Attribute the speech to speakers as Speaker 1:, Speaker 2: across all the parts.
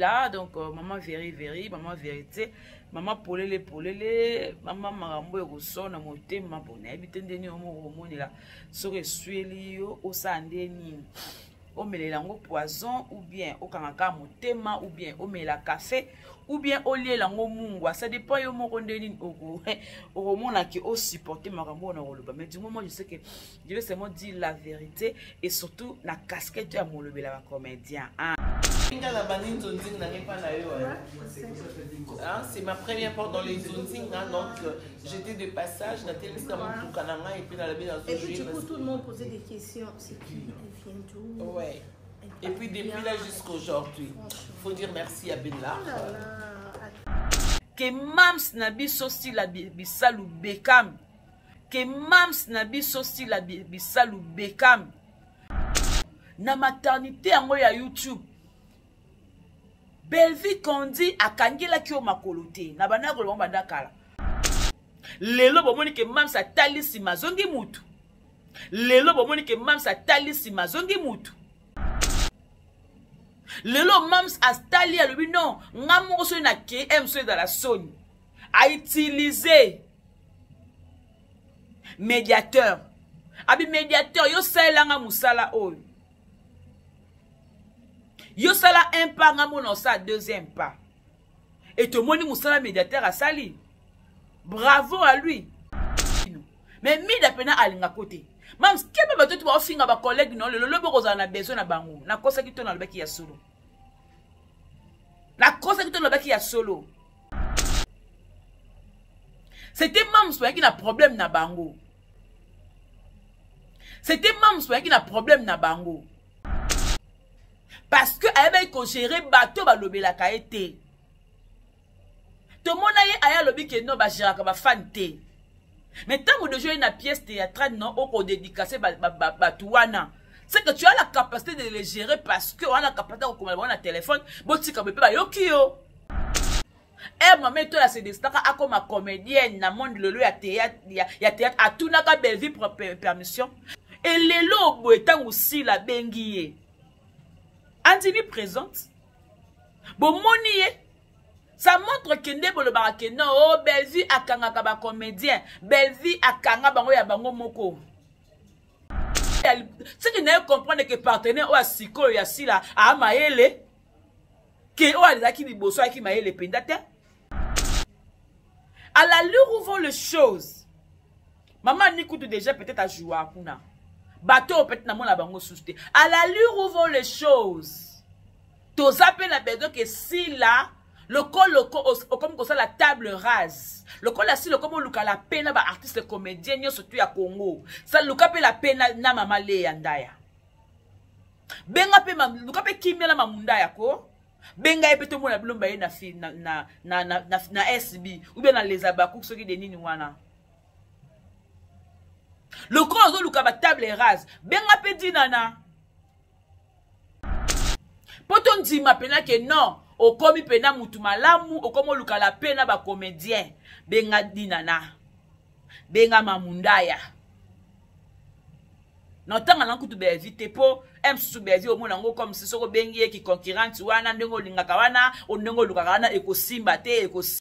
Speaker 1: là donc maman veri maman vérité maman polele maman marambo ekosona motema bona ebite ndeni omonela soki esweli yo osande nini omelela yango poison ou bien okangaka motema ou bien omela café ou bien oliela yango mungwa, ça dépend yo moko ndeni okomona ki o supporter makambo na koloba. Mais du moment je sais que je vais seulement dire la vérité et surtout la casquette ya molobela ba comédien.
Speaker 2: C'est ma première fois dans les zonzing, donc j'étais de passage dans tel et puis dans la baie dans
Speaker 3: et puis du coup tout le monde posait des questions, c'est qui, elle vient d'où?
Speaker 2: Ouais. Et puis depuis là jusqu'à aujourd'hui, faut dire merci à Bella.
Speaker 1: Que mams nabi sosi la bisalu bekam, que mams nabi sosi la bisalu bekam. Na maternité yango ya YouTube. Belvi kondi akangela kio makolote na bana ko banda kala. Lelo bomoni ke mams atali sima zongi mutu. Lelo bomoni ke mams atali sima zongi mutu. Lelo mams astali a lui non, ngamo so na ke emso dans la zone. A utiliser médiateur. Abi médiateur yo selanga musala oyo. Yo sala un pas ngamo no sa deuxième pas. Et tout le monde musala médiateur a sali. Bravo à lui. Mais mi da pena alinga côté. Mam skebe ba tout ba finga ba collègue non le lobo ko na besoin na bango. Na kosa ki to na lobaki ya solo. La kosa ki to na lobaki ya solo. C'était mam so qui na problème na bango. C'était mam so qui na problème na bango. Parce que elle va gérer bateau ba lobela ka été. Tout le monde a lobby que non ba gérer ka ba fan té. Mais tant que de jouer une pièce théâtrale non au dédicacé batouana. C'est que tu as la capacité de les gérer parce que on a la capacité de commander un téléphone. Bon tu comme pas yokio. Eh maman toi là c'est des stars à comme comédienne na monde le ya théâtre ya théâtre à tout na ka belle vie permission. Et les lobes étant aussi la bengié. Andimi présente. Bon monier. Ça montre que ndebo le barake non oh belle vie akanga ka ba comédien, belle vie akanga bango ya bango moko. Ce que ne comprendre que partenaire ou asiko ya sila a maele que o azaki liboso aki maele pendate. À la l'heure où vont les choses. Maman n'écoute déjà peut-être à jouer à kuna. Bateau peut-être na mon la bango souste. À la l'heure où vont les choses. Toza pe na besoin que si là le col comme ça la table rase. Le col là si le comme luka la peine ba artiste comédien nyo surtout ya Congo. Ça luka pe la peine na mama le yandaya. Benga pe luka pe kimela mamunda yako. Benga e pe to mona bilomba ye na SB ou bien na les abakou soki de nini wana. Le col zo luka ba table rase. Benga pe dinana. Potom di ma pena que non. O komi pena mutu malamu, o komo luka la pena ba comédien. Benga dinana. Benga mamundaya. Non tanga nan kutu be éviter po em su bezi o mona ngo comme si soko bengi ki concurrente wana ndengo lingaka wana, o ndengo luka wana ekosimba te ekosi.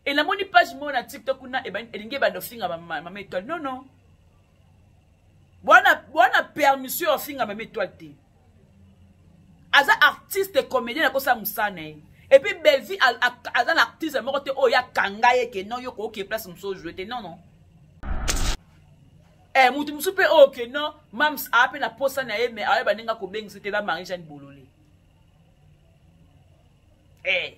Speaker 1: Et la moni page mo na TikTok na e elinge ba do finga mama étoile. Non non. Bona permission o finga mama étoile te. Aza artiste comédien na kosa musane. Et puis Belvi aza l'artiste moko te oya kangaye ke non yo ko ke place muso jouer te non non. Eh mutu musu pe ok non mams a pe na posa na ye mais aye baninga ko bengi c'était la Marie-Jeanne Bololé. Eh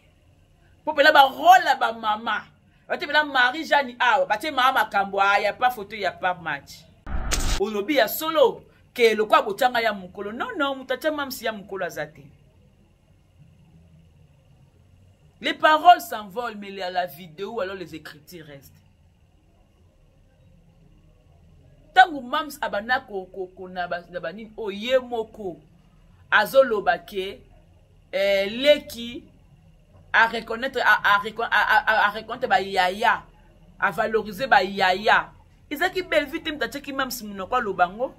Speaker 1: popela ba rôle ba mama. Bate la Marie-Jeanne awa bate mama kambo ya pas photo ya pas match. Olobi ya solo que le quoi botanga ya mukolo non non mutacha mamsi ya mukolo azate. Les paroles s'envolent mais la vidéo alors les écritures restent. Tangu mams abana ko na bani oye moko azoloba ke leki à reconnaître à reconnaître ba yaya à valoriser ba yaya. Ezaki belle vie mtacha ki mams munoko lobango.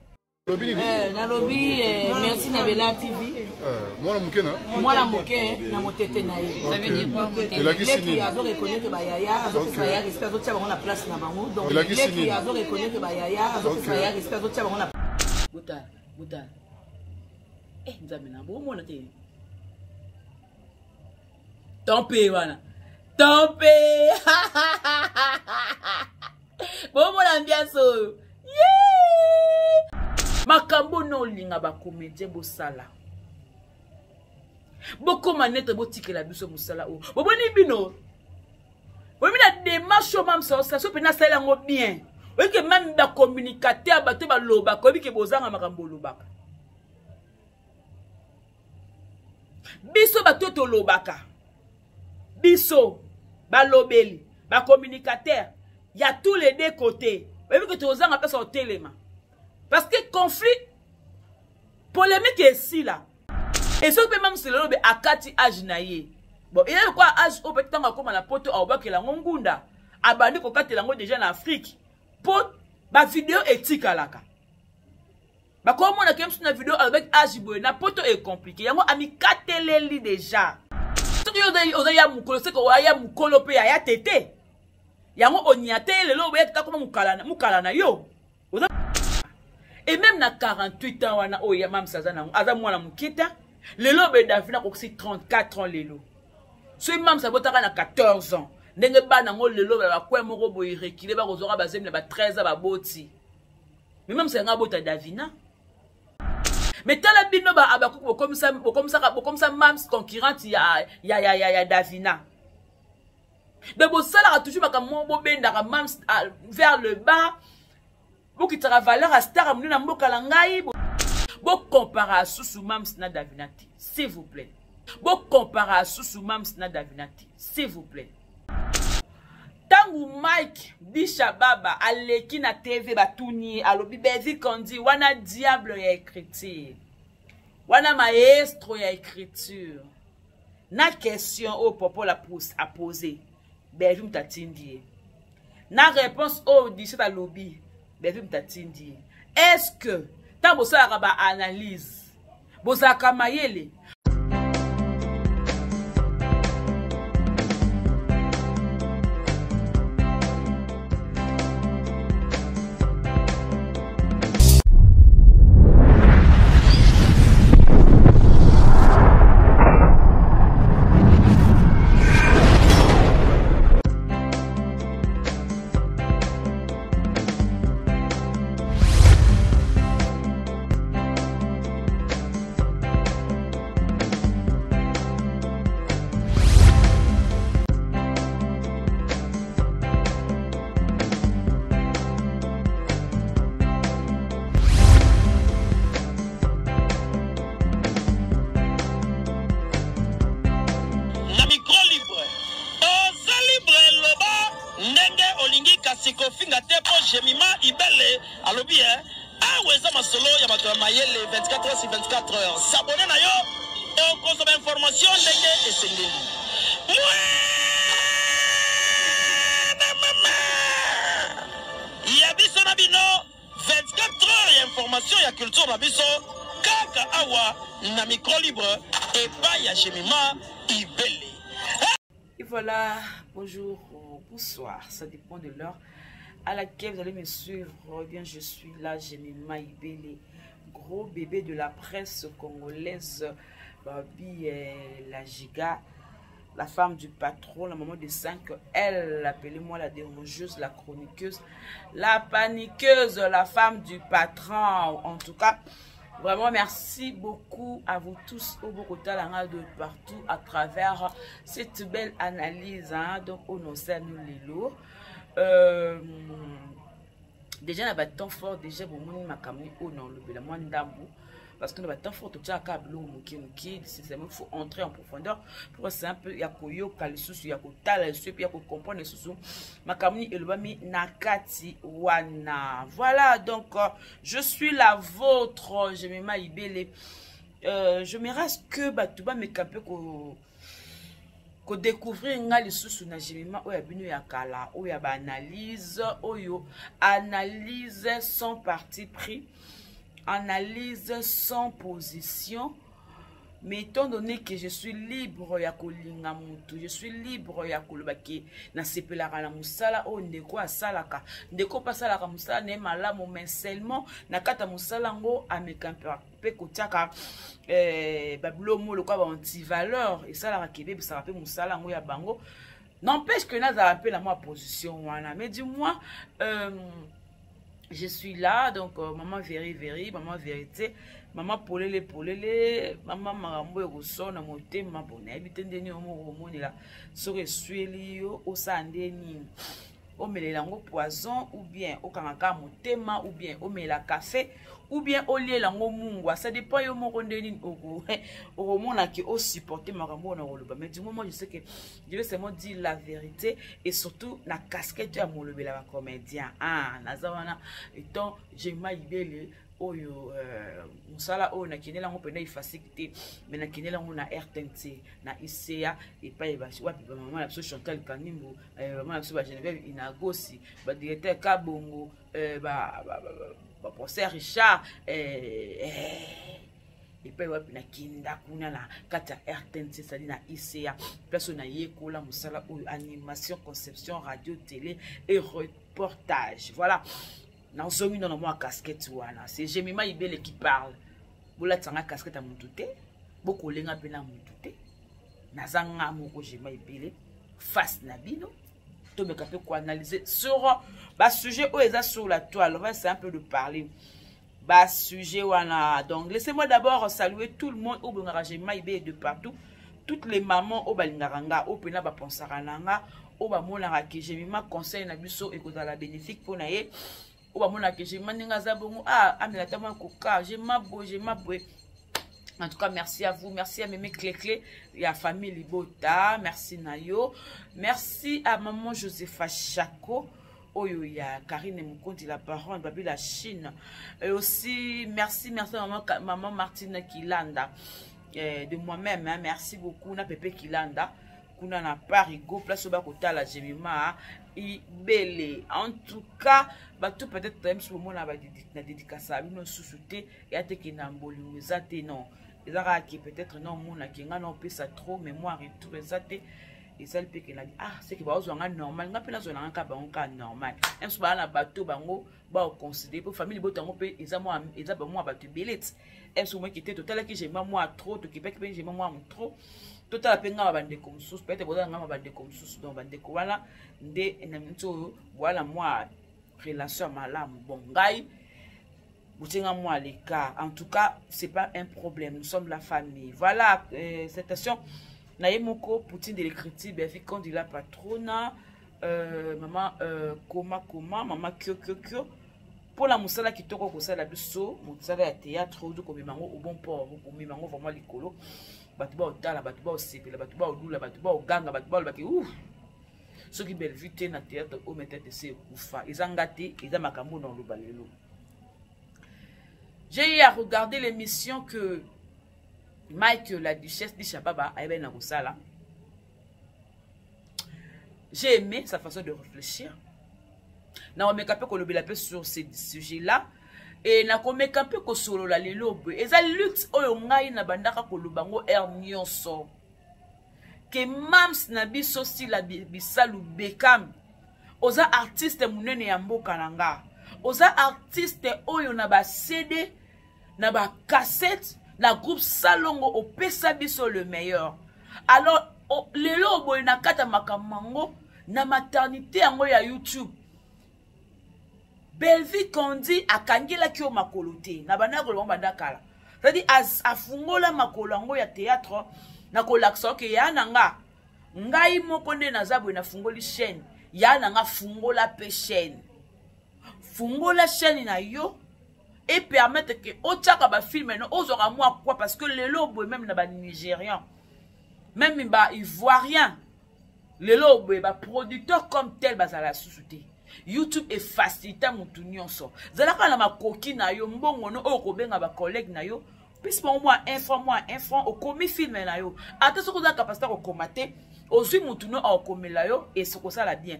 Speaker 1: Nalobi, merci Nabela TV.
Speaker 4: Moi,
Speaker 1: la moquette, na motete na ye. Ça veut dire quoi? Les qui a reconnu que Bayaya, Azokufaya, respect aux autres, on a place na bango. Donc, les qui a reconnu que Bayaya, Azokufaya, respect aux autres, on a. Bouta. Nzamena, bon, mon até. Tompé, voilà. Tompé. Bon, mon ambiance. Yeah! Makambo no linga ba comédien bo sala. Boko manete bo tikela biso musala o. Bo boni bino. Bo mina démarche mam ça so pena sala ngo bien. O ke même ba communicateur ba te ba loba ko bi ke bozanga makambo lobaka. Biso ba toto lobaka. Biso ba lobeli, ba communicateur. Il y a tous les deux côtés. Vous voyez que tu as appelé ça téléma. Parce que conflit, polémique est ici là. Et ce que même si l'on a akati ajnaye. Bon, il y a quoi âge au petit temps comme la poto au bas que la ngunda. Abandi ko kati la déjà en Afrique. Pour ma vidéo éthique à la ka. Bah comme on a quand même une vidéo avec âge boy, na poto est compliqué. Yango ami kateleli déjà. Ce que vous avez mukolo, c'est que vous avez mukolo pe ya tete. Yango onyate lelo boye ta comme mukala na yo. Et même na 48 ans wana o ya mam sazana aza mwana mukita lelo be Davina ko 34 ans lelo. So mam sa botaka na 14 ans. Ndenge bana ngo lelo ba kwa moko boye rekile ba kozora ba zemle ba 13 ans ba boti. Mais même ça nga bota Davina. Mais tala bino ba abaku comme ça mams concurrente ya Davina. Mais bon, ça là toujours vers le bas. Vous qui travaillez à star à mon bokalangai. Bon comparé à Sousou Mams na Davinati, s'il vous plaît. Bon comparé à Sousou Mams na Davinati, s'il vous plaît. Tangu Mike Bishababa aleki na TV batuni alobi bezi kondi wana diable ya écriture. Wana maestro ya écriture. Na question au popo la pousse à poser. Bevim tatindi. Na réponse au dit c'est à lobby. Bevim tatindi. Est-ce que tant bo ça ba analyse bo ça kamayele
Speaker 5: Sikofinga tepo Jemima Ibele alobi aweza masolo ya bato ya mayele 24 heures sur 24 heures s'abonner na yo et consommer information ndenge esengeli ya biso na bino 24 heures ya information ya culture na biso kaka awa na micro libre et pas ya Jemima Ibele.
Speaker 1: Et voilà, bonjour, bonsoir, ça dépend de l'heure à laquelle vous allez me suivre. Eh bien, je suis là, Jemima Ibele, gros bébé de la presse congolaise, Babi, la giga, la femme du patron, la maman de 5, elle, appelez-moi la dérangeuse, la chroniqueuse, la paniqueuse, la femme du patron, en tout cas. Vraiment, merci beaucoup à vous tous au Bogota, de partout à travers cette belle analyse. Hein, donc, on nous les lourds. Déjà, on a temps fort. Déjà, bon, on a camé au non le moins d'ambou. Parce qu'on a temps fort. Tout ça, câble au il faut entrer en profondeur. Pour c'est un peu, il y a koyo, kalisous, il y a kotala, il y a comprendre les sous. Ma camini et le bami nakati wana. Voilà, donc, je suis la vôtre, Jemima Ibele. Je me reste que, bah, tout bas, me camper ko découvrir les sous na Jemima, ou ya binu ya kala, ou ya ba analyse, ou yo analyse sans parti pris. analyse sans position. Mais étant donné que je suis libre ya kolinga mutu, je suis libre ya kolobaki na sepelaka na musala o ndeko asalaka ndeko pasalaka musala ne malamu, mais seulement na kata musala ngo ameka pe kotiaka babulomo lokwa ba anti valeur et ça la kebe ça rappelle musala ngo ya bango. N'empêche que naza rappelle moi position wana, mais dis-moi je suis là, donc maman Véri, maman Vérité, maman Polele, maman Marambo et Rousseau, na moté, maman Bonne, habitez ni homo là, sore sueli yo, o sandeni, o melango poison, ou bien o kanaka motema, ou bien o mela café, ou bien au lieu lango mungwa, ça dépend yo mo kondeni au mona qui o supporter marambo na roloba. Mais du moment je sais que je vais seulement dire la vérité et surtout la casquette ya molobe la comédien. Ah, nazawana étant j'ai maibele oyo musala o na kinela ngo pena ifacilité mais na kinela ngo na RTNT na ICA et pas ba wapi ba maman la so Chantal Kanimbo maman la so ba Geneviève Inagosi ba directeur Kabongo professeur Richard et puis wapi na kinda kuna na kata RTNC c'est-à-dire na ICA place na yekola musala ou animation, conception, radio, télé et reportage. Voilà. Dans ce moment dans moi casquette wana, c'est Jemima Ibele qui parle. Bola tsanga casquette à mututé, boko lenga pena mututé. Nazanga moko Jemima Ibele face na bino. To me capé ko analyser sur ba sujet où est sur la toile. On va essayer un peu de parler bas sujet wana. Donc laissez-moi d'abord saluer tout le monde au Bongaraje Maïbe de partout, toutes les mamans au Balingaranga au pena ba ponsarananga au ba monara ke Jemima conseil na biso et kozala bénéfique pour naé au ba monara ke Jemima ninga zabongo amela tama koka je mabwe. En tout cas, merci à vous. Merci à Mémé Clé-Clé et à famille Libota. Merci Nayo. Merci à maman Josepha Chaco. Oyo ya Karine Moukondi la parole, Babi la Chine. Et aussi, merci à maman Martine Kilanda. De moi-même, hein, merci beaucoup. Na Pepe Kilanda. Kuna na Parigo, place au Bakota la Jemima. Ibele. En tout cas, tout peut-être même sur le moment na dédicace à nous sous-souté et à te qui n'a non. Les arabes qui peut-être non mon qui n'a pas ça trop mémoire et tout ça et ça le peut qu'il a dit c'est que bah on a normal n'a pas besoin d'un cas normal même si bah na bateau bango bah on considère pour famille botango peut ils a moi bateau belette même si moi qui était total qui j'ai moi trop to Québec j'ai moi trop total penga bande comme sous peut-être boda ngama bande comme sous donc bande ko wala nde na mito voilà moi relation malamu bon ngai moi les cas. En tout cas, c'est pas un problème. Nous sommes la famille. Voilà, cette station. Naïmoko, Poutine de l'écriture, Belgique, quand il a patrona, maman, Koma, maman, Kyo. Pour la moussala qui toko kosa la biso, moussala ya théâtre, ou comme mango au bon port, ou comme mango vraiment l'écolo, batuba au tala, batuba au sepe, batuba au doula, batuba au ganga, batuba au baki, ouf. Ceux qui belle vite na théâtre, au mettre de ces oufa. Ils ont gâté, ils ont makambo dans le balelo. J'ai eu à regarder l'émission que Mike, la duchesse de Chababa, a bien là. J'ai aimé sa façon de réfléchir. Na on meka pe ko lobela pe sur ces sujets-là et na ko meka pe ko solo la lelo be. Eza lutte oyo ngai na bandaka ko lobango nyonso. Que mams na biso si la bisalu Bekam. Oza artiste munene ya mboka nanga. Oza artiste oyo na ba CD na ba cassette la groupe Salongo au pesa biso le meilleur. Alors lelo boy na kata makamango na maternité yango ya YouTube. Belvi kondi akangela kyo makolote na bana ko lomba ndakala. C'est-à-dire afungola makolo yango ya théâtre na kolaksa ke ya nanga ngai moko nde nazabwe na fungoli chaîne ya nanga fungola pe chaîne. Fungola chaîne na yo et permettre que otaka ba film no ozora moi quoi parce que les lobos même na ba nigérian même ba ivoirien les lobos ba producteur comme tel bazala sous-souté YouTube est facilité mutu nyonso zalaka na makoki na yo mbongo no okobenga ba collègue na yo puisque moi info au komi film na yo ata soko za capacité ko komate ozui mutu no okomela yo et soko sala bien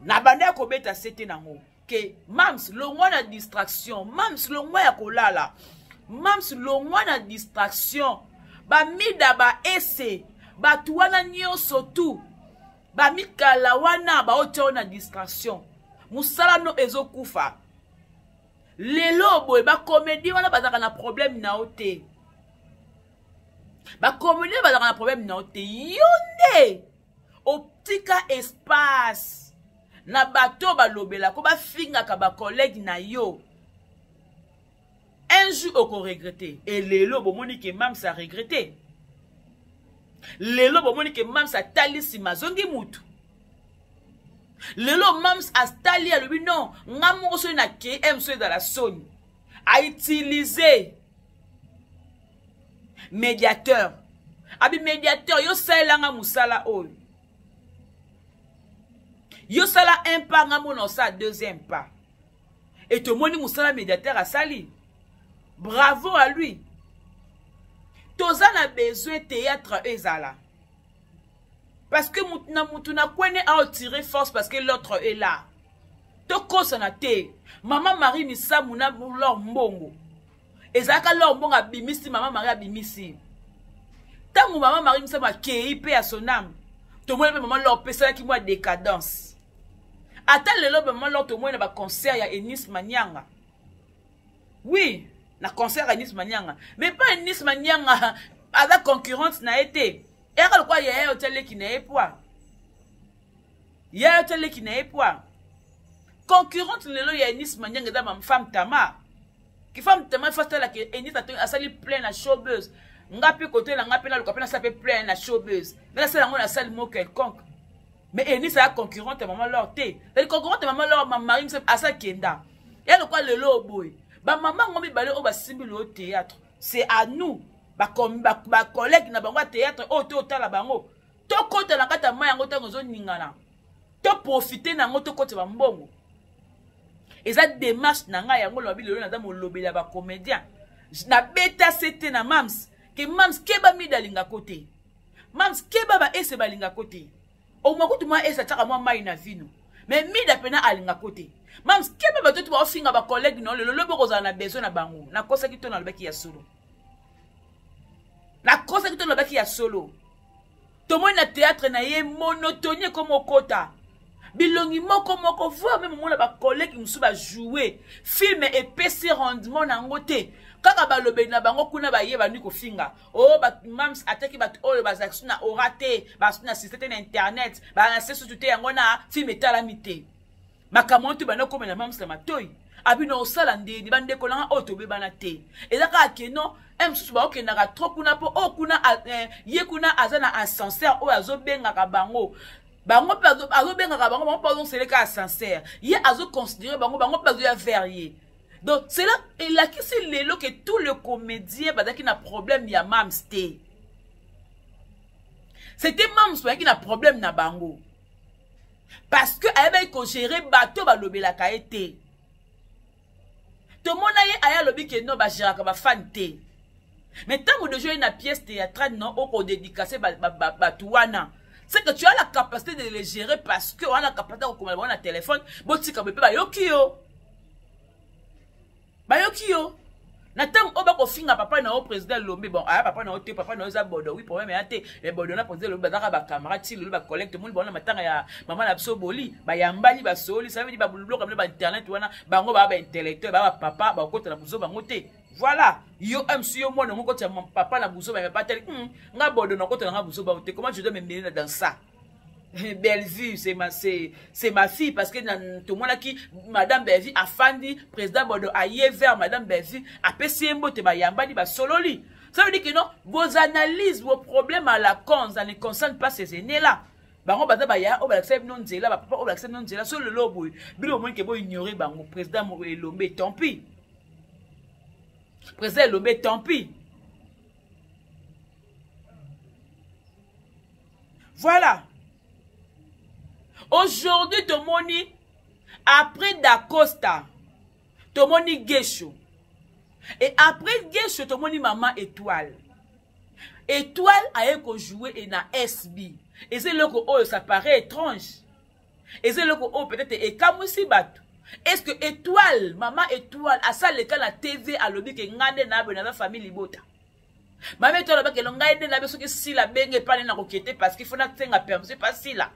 Speaker 1: na banda ko beta c'était nango que mams longwa na distraction, mams longwa ya kolala, mams longwa na distraction, ba mida ba ese, ba tuwana nyonso tu, ba mikala wana ba ocho na distraction, musala no ezokufa. Lelo boy ba comédie wana bazaka na problème na ote. Ba comédie bazaka na problème na ote. Yonde optika espace na bato balobela ko ba finga ka ba collègue na yo. Un jour oko regretter et lelo bo moni ke mam sa regretter. Lelo bo moni ke mam sa talisi mazongi mutu. Lelo mams astali à lui non, ngamo so na ke emso dans la zone a utiliser médiateur. Abi médiateur yo sala nga musala oyo. Yo sala un pas ngamo non ça deuxième pas. Et tout moni musala médiateur a sali. Bravo à lui. Toza na besoin théâtre ezala. Parce que Moutuna Kwene a tiré force parce que l'autre est là. Toko sanate. Maman Marie Nissa Mouna leur mbongo. Et ça ka leur mbongo abimisi maman Marie abimisi. Tant que maman Marie Nissa ma kei pe à son âme. Tout le monde maman leur pesa qui moi décadence. Attends le lobe maman leur tout le monde na concert ya Enis Manyanga. Oui, na concert Enis Manyanga. Mais pas Enis Manyanga avec concurrence n'a été. Et quoi, il y a un hôtel qui n'est pas. Il y a un hôtel qui n'est pas. Concurrente, il y a une femme Tama. Qui femme Tama, il faut que Enis a sali plein de showbiz. Nga pi côté la nga pe na le kapena ça peut plein de showbiz. Mais là c'est la sali mot quelconque. Mais Enis a concurrente maman leur té. La concurrente maman leur ma mari me asa kenda. Et le quoi le lo boy. Ba maman ngomi balé o ba simbi au théâtre. C'est à nous. Ba collègue na bango théâtre o to tala bango to kota na kata maya ngo tango zo ningana to profiter na ngo to kota ba mbongo eza démarche na nga yango lobi lelo na za mo lobela ba comédien na beta c'était na mams ke mams keba midalinga côté mams keba ba ese balinga côté o makutu ma esa tsaka mwa mai na vino mais mida pena alinga côté mams keba ba to ba ofinga ba collègue no lelo lobo kozana na besoin na bango na kosa ki to na lobaki ya solo. La cause que tu n'as pas solo. Tout le monde na théâtre na ye monotonie comme au kota. Bilongi moko moko voit même mon la collègue qui nous va jouer film et PC rendement na ngote. Kaka balobe na bango kuna ba ye ba ni ko finga. Oh ba mams attaque ba oh ba action na oraté, ba na système na internet, ba na société yango na film etalamité. Makamontu ba na comme na mams la matoy. Abi no sala ndeni bande ko na otobe bana te. Ezaka ke no emsusu ba okenda ka trop kuna po o kuna ye kuna azana ascenseur o azo benga ka bango. Bango pa azo benga ka bango bango pa zo seleka ascenseur. Ye azo considérer bango pa zo ya verrier. Donc c'est là et là qui c'est lelo que tout le comédien parce qu'il a problème ya mamste. C'était mams qui a problème na bango. Parce que elle ko gérer bateau ba lobela ka été. Tout le monde a lobby que non ba gérer ka fan té. Mais tant que de jouer une pièce théâtrale non au dédicacé batouana. C'est que tu as la capacité de les gérer parce que on a la capacité de commander un téléphone, botika bebe ba yokio. Ba yokio. Na tam oba ko finga papa na au président Lomé bon ah papa na oté papa na oza bodo oui problème até les bodo na poser le bazaka ba camarade ti le ba collecte monde bon na matanga ya maman na biso boli ba yambali ba soli ça veut dire ba bullo comme ba internet wana bango ba intellectuel ba papa ba kota na buzo bango te voilà yo MC yo mwana moko tia papa na buzo ba pas tel nga bodo na kota na buzo ba te comment je dois me mêler dans ça. Bellevue, c'est ma fille parce que tout le monde qui Madame Bellevue a fandi président Bodo a yé vers Madame Bellevue a PCMbo te ba yamba di ba sololi. Ça veut dire que non, vos analyses, vos problèmes à la cause, ça ne concerne pas ces aînés là. Bango bata ba ya o ba accepte non nzela ba papa o ba accepte non nzela sur le lobo. Bilo moins que bo ignorer bango président Lomé tant pis. Président Lomé tant pis. Voilà. Aujourd'hui, Tomoni, après Dacosta, Tomoni Gesho. Et après Gesho, Tomoni Maman Étoile. Étoile a joué et na SB. Et c'est là que ça paraît étrange. Et c'est là que peut-être et Kamousi Batou. Est-ce que étoile, maman étoile, à ça le cas la TV à l'objet que ngande na la famille libota. Maman étoile ba que l'ongade na beso que si la benge pas na roquette parce qu'il faut na tenga permis pas si là.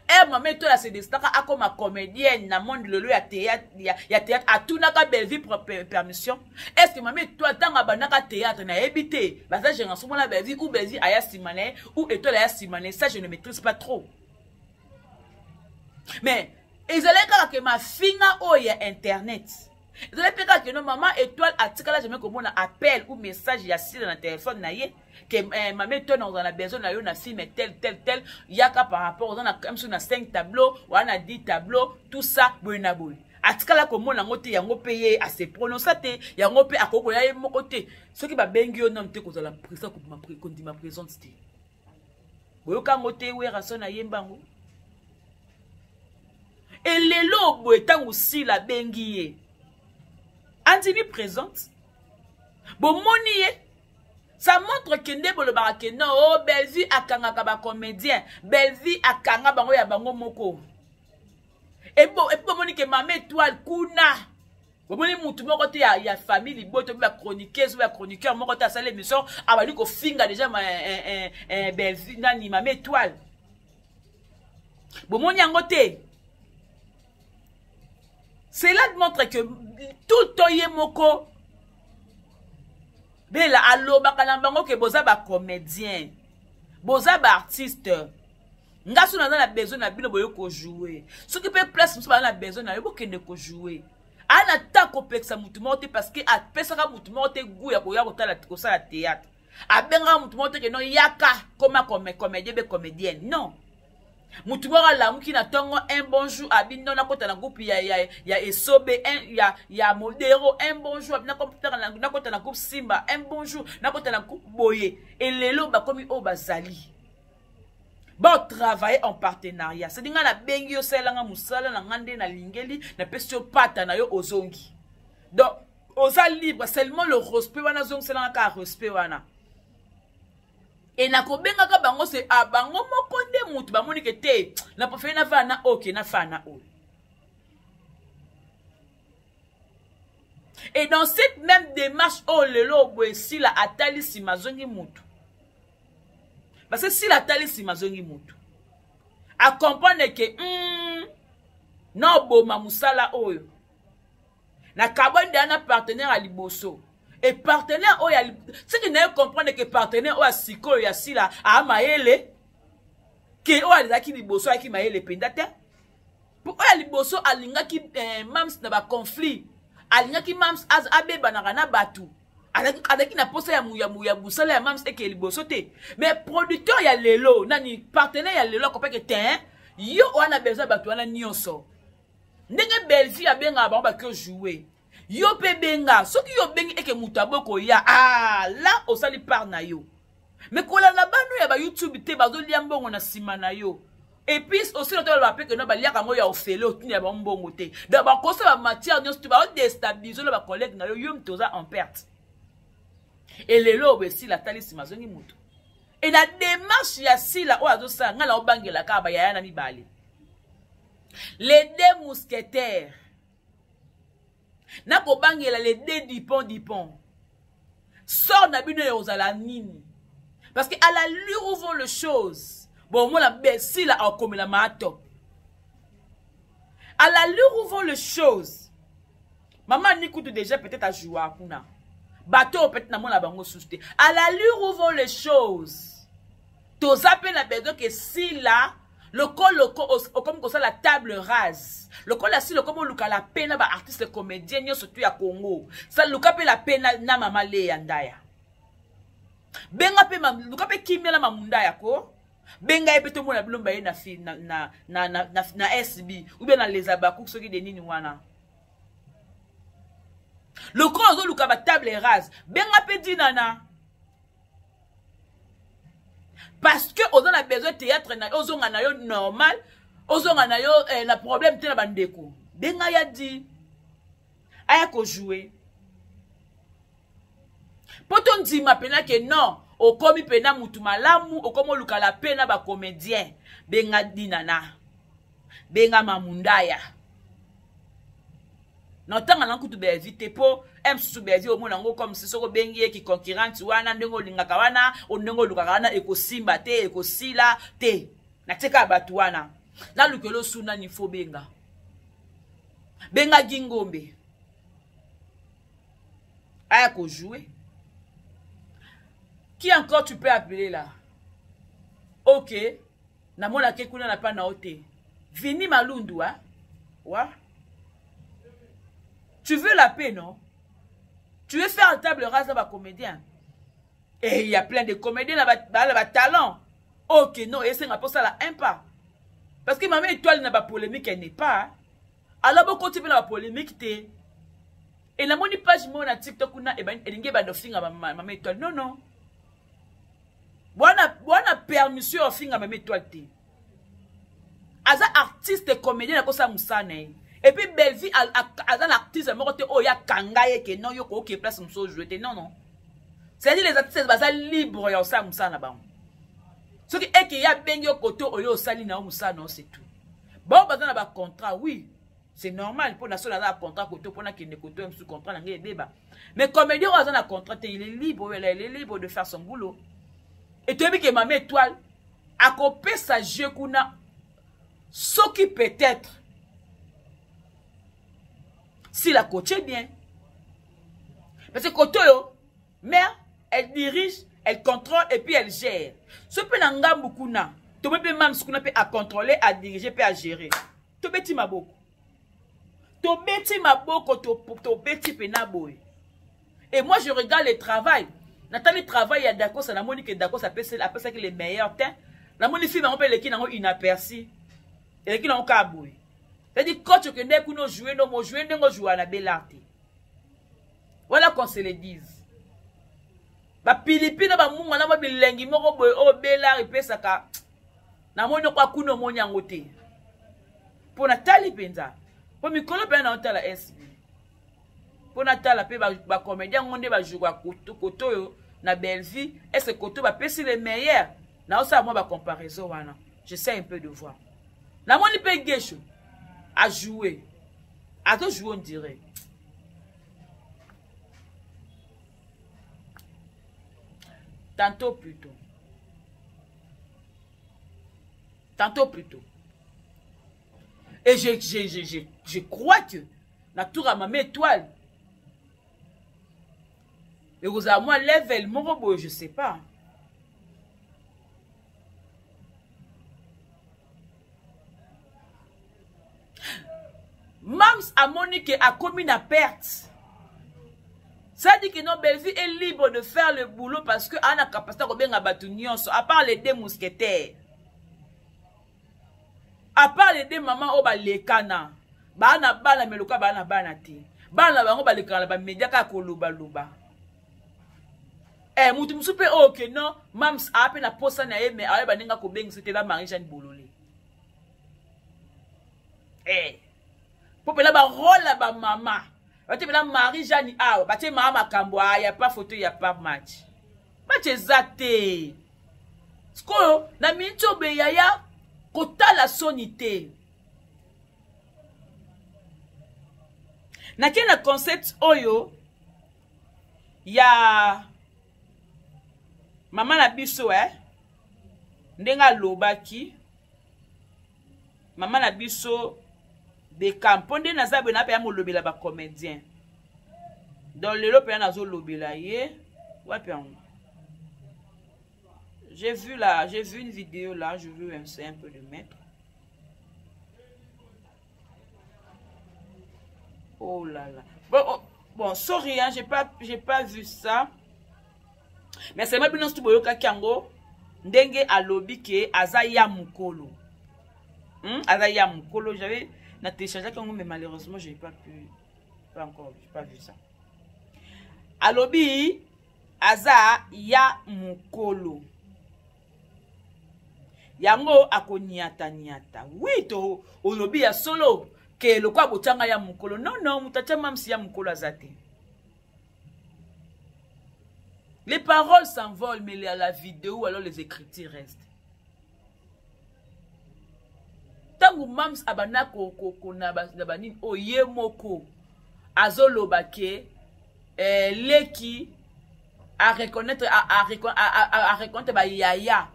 Speaker 1: Eh maman étoile se destaque à comme comédienne na monde le ya théâtre ya théâtre à tout na ka belle vie permission. Est-ce que maman étoile tanga banaka théâtre na habité bah ça j'ai en ce moment la belle vie ou belle vie aya simane ou étoile aya simane ça je ne maîtrise pas trop. Mais ils allaient que ma fille a eu internet. Ils allaient que non maman étoile article là jamais comme on appel ou message il y a sur le téléphone naie que maman étoile dans la besoin na yo na fille mais tel il y a par rapport on a comme sur na 5 tableaux ou on a 10 tableaux tout ça boina boy. Article là comme on a ngote yango payer à se prononcer yango pe akoko ya mo côté ceux qui ba bengi yo non te ko la prison ko ma kondi ma présence té. Boyo ka ngote we rason na yembango. Et les lobes étant aussi la bengie. Antimi présente. Bon moniye. Ça montre que ndebo le barake non oh belle vie akanga ba comédien, belle vie akanga bango ya bango moko. Et bon moni que maman étoile kuna. Bon moni mutu moko te ya famille liboto ba chroniqueuse ba chroniqueur moko ta sala émission abali ko finga déjà belle vie nani maman étoile. Bon moni angote. Cela montre que tout toye moko bela allo bakalambango que boza ba comédien boza ba artiste ngasu na na besoin na bino boyo ko jouer ce qui peut place musu ba na besoin na yo bokende ko jouer ana ta complexe mutu mote parce que a pesaka mutu mote goût ya ko tala ko sala théâtre a benga mutu mote que non yaka comme comédien be comédienne non. Mutumora la muki na tongo un bonjour abino na kota na groupe ya esobe ya modero un bonjour abina computer na kota na groupe simba un bonjour na kota na groupe boye et lelo ba komi o bazali bon travailler en partenariat c'est dinga na bengi yo selanga musala na ngande na lingeli na pesio pata na yo ozongi donc oza libre seulement le respect wana zong selanga ka respect wana. Et na kobenga ka bango se abango moko nde mutu bamoni ke te na pofeli na fana ok na fana o. Et dans cette même démarche oh lelo boy si la atali si mazongi mutu. Parce que si la atali si mazongi mutu. A comprendre que non bo mamusala oyo. Na kabonde ana partenaire à liboso. Et partenaire oh ya ce qui ne comprendre que partenaire oh siko ya sila a maele que oh ali ki liboso aki maele pendate pour oh liboso alinga ki mams na ba conflit alinga ki mams az abeba na kana batu alaki na posa ya busala ya mams eke liboso te mais producteur ya lelo nani partenaire ya lelo ko pe que te yo wana besoin batu wana nyonso ndenge belfi ya benga ba ba que jouer. Yo pe benga, so ki yo bengi eke mutaboko ya, là, o sali par na yo. Mais kola na banu ya ba YouTube te, ba zo liambongo na sima na yo. Et puis, aussi, on va appeler que nous allons ya ofele, au tunnel, bon bon côté. D'abord, quand ça va matière, nous allons déstabiliser nos collègues, nous allons en perte. Et les lots, aussi, la tali, c'est ma zone mutu. Et la démarche, il y a si la oiseau sang, la obangue la kaba, ya na mi bali. Les deux mousquetaires. Na ko bangela les deux dipon. Sort na bino ya ozala nini. Parce que à la lure où vont les choses. Bon, moi la bessi la comme la mato. À la lure où vont les choses. Maman n'écoute déjà peut-être à jouer à kuna. Bateau peut-être na mon la bango souste. À la lure où vont les choses. Toza pe na besoin que si là le comme ça la table rase. Le col si le comme luka la peine ba artiste comédien surtout à Congo. Ça luka pe la peine na mama le yandaya. Benga pe mam luka pe kimela mamunda yako. Benga pe to mona bilomba ye na fi na SB ou bien na les abakou soki de nini wana. Le col zo luka ba table rase. Benga pe dinana. Parce que on a besoin de théâtre na ozonga na yo normal, ozonga na yo na problème te na bandeko. Benga ya di aya ko jouer. Potom di ma pena que non, o komi pena mutu malamu, o komo luka la pena ba comédien. Benga dinana. Benga mamundaya. Notanga na kutu Belvi te po M Belvi au mona ngo comme si soko bengi ki concurrent wana ndenge olingaka wana ondenge olukaka wana ekosimba te ekosila te na teka batu wana na lukelo suna ni fo benga Gingombe aya ko jouer. Qui encore tu peux appeler là? Ok na mona ke kuna na pa na ote Vini Malundu hein? Ouais. Tu veux la paix, non? Tu veux faire une table rase à comédien? Et il y a plein de comédiens là-bas, talent. Ok, non, et c'est pour ça là, un pas. Parce que maman étoile n'a pas polémique, elle n'est pas. Alors, beaucoup de la polémique, t'es. Et la moni page, moi, na TikTok, et ben, elle n'a pas de finger à maman étoile. Non, non. Bonne permission au finger à maman étoile, t'es. Aza artiste et comédien, n'a pas ça moussane. Et puis Belvi a un artiste mort te oya kangaye ke non yo ko ke place mso jouer non non. C'est-à-dire les artistes baza libre ya ça musa na ba. Ce qui est que ya bengi yo koto oyo sali na musa non c'est tout. Bon baza na ba contrat oui, c'est normal pour national na contrat koto pour na kende koto sous contrat na ngai débat. Mais comédien baza na contrat il est libre, il est libre de faire son boulot. Et tu as vu que maman étoile a copé sa jeu kuna ce qui peut-être si la coach est bien. Parce que Kotoyo, mère, elle dirige, elle contrôle et puis elle gère. Ce peut n'anga beaucoup na. Tu peux même ce qu'on appelle à contrôler, à diriger, puis à gérer. Tu bêtis ma beaucoup. Tu bêtis ma beaucoup, tu bêtis penaboy. Et moi je regarde le travail. Nathalie travaille à Dakos, ça n'a monique que Dakos appelle ça que les meilleurs temps. La monique fille on peut les qui n'ont inaperçu. Et qui n'ont qu'à bouiller. C'est-à-dire, quand tu connais que nous jouons, nous jouons à la belle arte. Voilà qu'on se le dise. Ba Philippines, ba munga na ba bilengi moko boy o belle arte pesaka. Na mo no kwa kuno mo nyangote. Pour Nathalie penza. Pour mikolo pe na otala SB. Pour Nathalie pe ba comédien ngonde ba jouer koto yo na Belvi, est-ce que koto ba pesi les meilleurs. Na osa moi ba comparaison wana. J'essaie un peu de voir. Na mo ni pe gesho. À jouer. À te jouer, on dirait. Tantôt plutôt. Tantôt plutôt. Et je crois que la tour à ma étoile. Et vous avez moi level, mon robot, je sais pas. Mams a Monique a commis la perte. Ça dit que non, Belvi est libre de faire le boulot parce que a la capacité de bien abattre à part les deux mousquetaires. À part les deux mamans au balekana. Bana bana meluka bana bana ti. Bana bango balekana ba media ka koluba luba. Mutu msupe ok non, Mams a appelé la posa na ye mais a baninga ko bengi c'était la Marie-Jeanne Bololé. Pour la rôle la maman. Bate la Marie-Jeanne ah, bate maman kambo ah, y a pas photo, y a pas match. Bate zate. Sko na minto be yaya kota la sonité. Na kena concept oyo ya maman na biso ndenga lobaki maman na biso de camponde na zabe na pe mo lobela ba comédien. Dans le lope na zo lobela ye wapi on. J'ai vu une vidéo là, je veux essayer un peu de mettre. Oh là là. Bon, sorry hein, j'ai pas vu ça. Mais c'est même tout boyoka kango ndenge alobi ke azaya mukolo. Azaya mukolo, j'avais téléchargé kango mais malheureusement, j'ai pas vu ça. Alobi aza ya mukolo. Yango akoniata niata. Oui to olobi ya solo ke lokwa botanga ya mukolo. Non, mutacha mamsi ya mukolo azate. Les paroles s'envolent, mais la vidéo, alors les écritures restent. Tangu mams abana ko na banin oye moko. azoloba ke leki à reconnaître ba yaya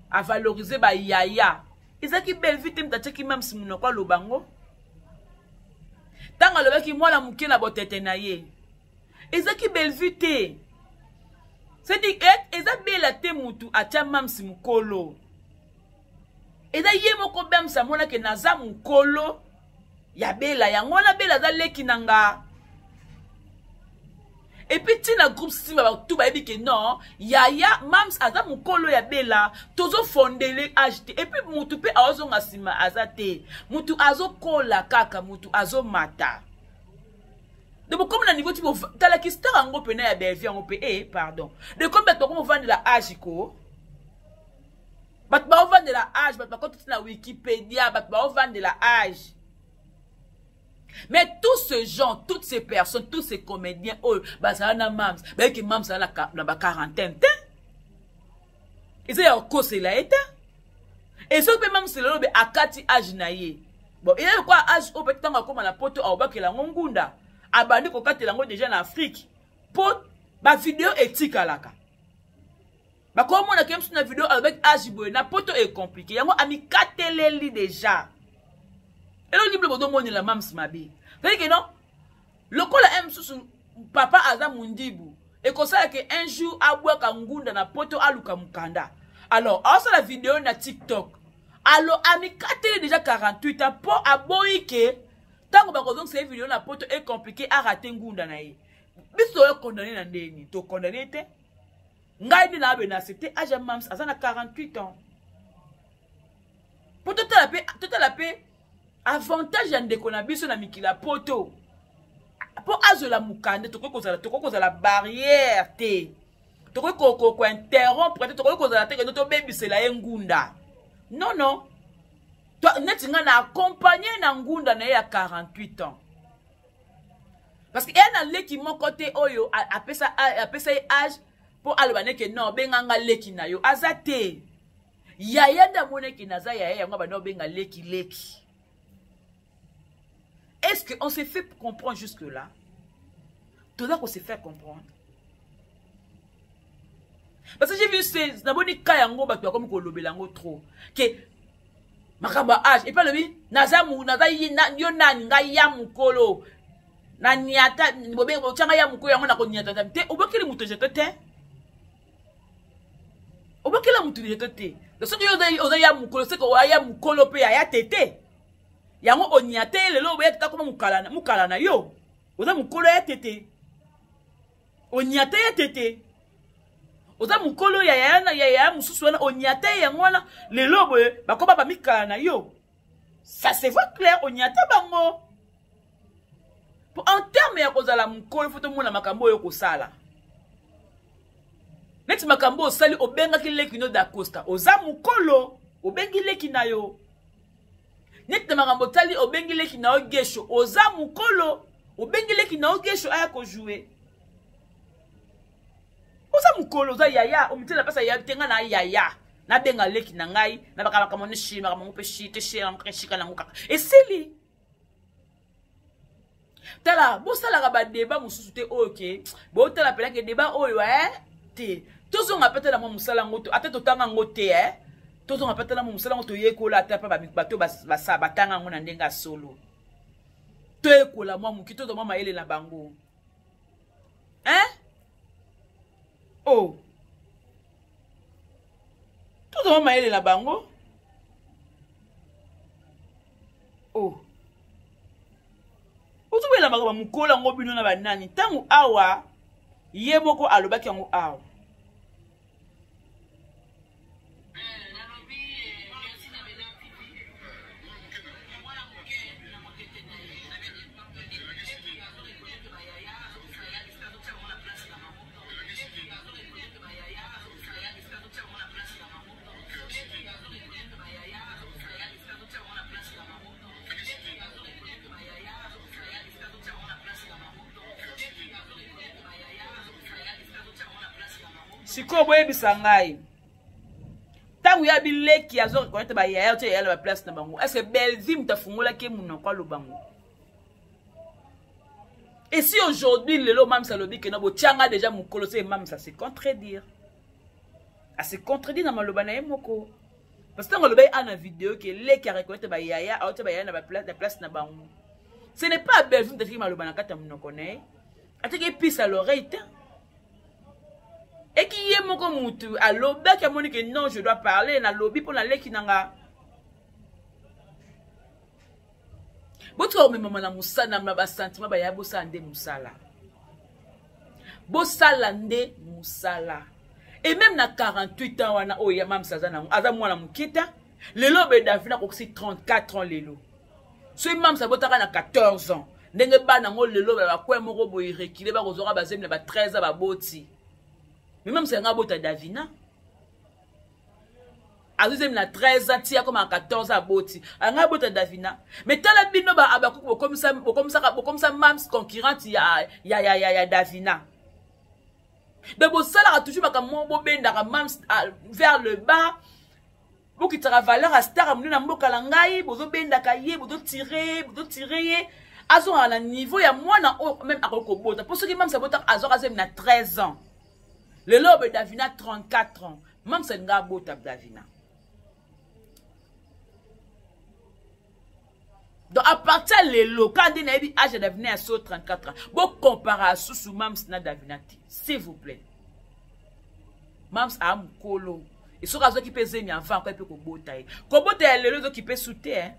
Speaker 1: à valoriser ba yaya ezaki belle vite mtateki même si munoko lobango tanga lobaki mwana muke na botete na ye ezaki belle vite c'est dit eza bela te mutu atia même si mukolo eza ye moko bem sa mona ke naza mukolo ya bela yango na bela za leki nanga. Et puis, tu as groupe si tout va dire que non, yaya, mams, aza mukolo ya bela, tozo fondele ajte. Et puis, mutu pe azo ngasima azate. Mutu azo kola kaka, mutu azo mata. Donc, comme na niveau, tu as la question en gros, pena ya belvi, en gros, pardon. De comme tu vas vendre la âge, ko. Bat ba vendre la âge, bat ba quand tu na Wikipédia, bat ba vendre la âge. Mais tous ces gens, toutes ces personnes, tous ces comédiens, oh, bah ça na mams, bah que mams ça na quarantaine, et c'est encore c'est là été. Et ce que même c'est là, bah akati âge naie. Bon, il y a quoi âge au petit temps comme la poto au bas que la ngunda, abandi ko kati lango déjà en Afrique. Pot, bah vidéo éthique à la ka. Bah comme on a quand même sur une vidéo avec âge boy, na poto est compliqué. Yango ami kateleli déjà. Et là, on dit que la mams mabi. C'est-à-dire que non, le col aime sous papa aza mundibu. Et comme ça, un jour, abwa kangunda na poto aluka mukanda. Alors, on la vidéo na TikTok. Alors, ami kate déjà 48 ans pour aboyike. Tant que donc cette vidéo na poto est compliqué à rater ngunda na ye. Biso yo condamné na ndeni, to condamné te. Ngai na be na c'était âge mams aza na 48 ans. Pour toute la paix, avantage ya ndeko na biso na mikila poto po azola mukande toko kozala barrière te toko ko interrompre te toko kozala te que to bebisela ye ngunda non toi netinga na accompagner na ngunda na ya 48 ans parce que elle na leki mon côté oyo apesa âge po alobane que non benganga leki na yo azate yaya da moneki naza yaya ngaba no benga leki. Est-ce qu'on s'est fait comprendre jusque-là? Tout ça qu'on s'est fait comprendre. Parce que j'ai vu ces naboni kayango batwa comme kolobelango trop. Que makamba âge et pas le bi nazamu nazayi yo nani ngaya mukolo. Na niata bobe changa ya mukolo yango na ko niata te obokeli muto jetete. Obokela muto jetete. Le soki yo ya mukolo c'est ko ya mukolo pe ya tete. Yango onyate lelo boya tata koma mukala na yo oza mukolo ya tete onyate ya tete oza mukolo ya mususu wana onyate yango wana lelo boye bakoma ba mikala na yo ça se voit clair onyate bango pour en terme ya kozala mukolo faut to mona makambo yo kosala neti makambo osali obenga kileki no da Costa oza mukolo obengi leki na yo nete makambo tali obengile ki na ogesho oza mukolo obengile ki na ogesho aya ko jouer oza mukolo oza yaya omitela pasa ya tenga na yaya na benga leki na ngai na bakaba kama nishi makambo pe shite shira nkashika na ngukaka esili tala bosala ka ba débat mususu te oke bo tala pela ke débat oyo te tozo ngapeta na mo musala ngoto ate totanga ngote tozo ngapeta na mo musala ngoto yekola ate pa bato basa batanga ngona ndenga solo to ekola mo mukito to mama ele na bango oh to mama ele na bango oh utubela makaba mukola ngo bino na banani tangu awa yeboko alobaki yango awa siko boye bisangai tangu ya bileki azo reconnaître ba yaya te yala ba place na bango est-ce que Belvim ta fungola ke munoko lo bango Et si aujourd'hui, le mam ça lobi que non, tianga déjà mon colossé mam ça se contredire. À se contredire dans maloba na moko. Parce que on le a une vidéo que les qui reconnaît ba yaya, autre ba yaya na place na bango. Ce n'est pas besoin de dire maloba na kata mon connaît. Ateke pisse à l'oreille. Et qui est moko mutu à loba qui a moni que non, je dois parler na lobby pour la leki nanga. Boto même maman na musala na ba sentiment ba ya bosa ande musala. Bosa nde musala. Et même na 48 ans wana o ya mam sazana aza mwana mukita lelo be Davina ko 34 ans lelo. So mam sa botaka na 14 ans. Ndenge bana ngo lelo ba kwa moko boy rekile ba kozora ba zemle ba 13 ans ba boti. Mais même c'est nga bota Davina. Azuzem na 13 ans tia comme à 14 ans boti. Nga bota Davina. Mais tala bino ba abaku comme ça mams concurrente ya Davina. Mais bon, ça là toujours vers le bas. Vous qui avez valeur à star, vous n'avez pas de vous benda kaye, vous tirer. Azo à un niveau, il y a moins même à Rokobota. Pour ceux qui même ça bota Azor Azem na 13 ans. Le lobe Davina 34 ans. Même c'est nga bota Davina. Donc à partir de l'eau, quand il y a âge de Davina à 34 ans, vous comparez à sous Mams na Davinati, s'il vous plaît. Mams a un colo. Et ce que qui pèse mi enfant quand il peut kobotaye. Kobotaye le lozo qui peut souter hein.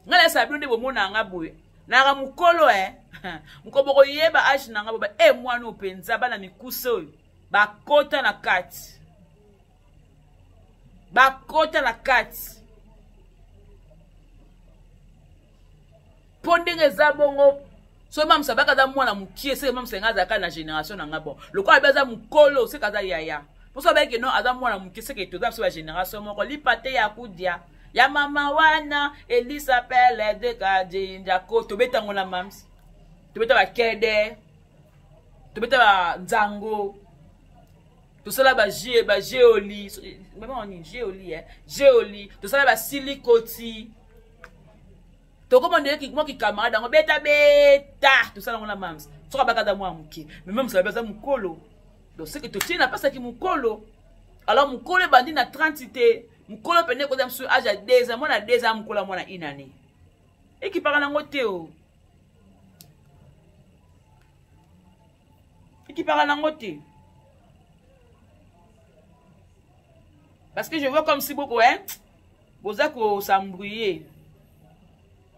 Speaker 1: Ngala sabune bo mona nga boye. Na ga mukolo Mukoboko yeba âge na nga boba mwana openza bana mikuso. Ba kota na kati. Pondenge zabongo so mam sabaka za mwana mukie se mam senga za kana génération na ngabo le quoi baza mukolo se kaza yaya pour ça que non aza mwana mukie se que to za so génération moko li pate ya kudia ya mama wana Elisa pele de kadinja ko to beta ngona mams to beta ba kede to beta ba nzango to sala ba geoli même on dit geoli to sala ba silicoti. Donc comment dire moi qui camarade dans beta tout ça on la mams so ba kada moi muki mais même ça ba mukolo donc c'est que tu tiens pas ça qui mukolo alors mukolo bandi na 30 té mukolo pene ko sur âge à 2 ans moi na 2 ans mukolo moi na une année et qui parle en côté parce que je vois comme si beaucoup bozako s'embrouiller.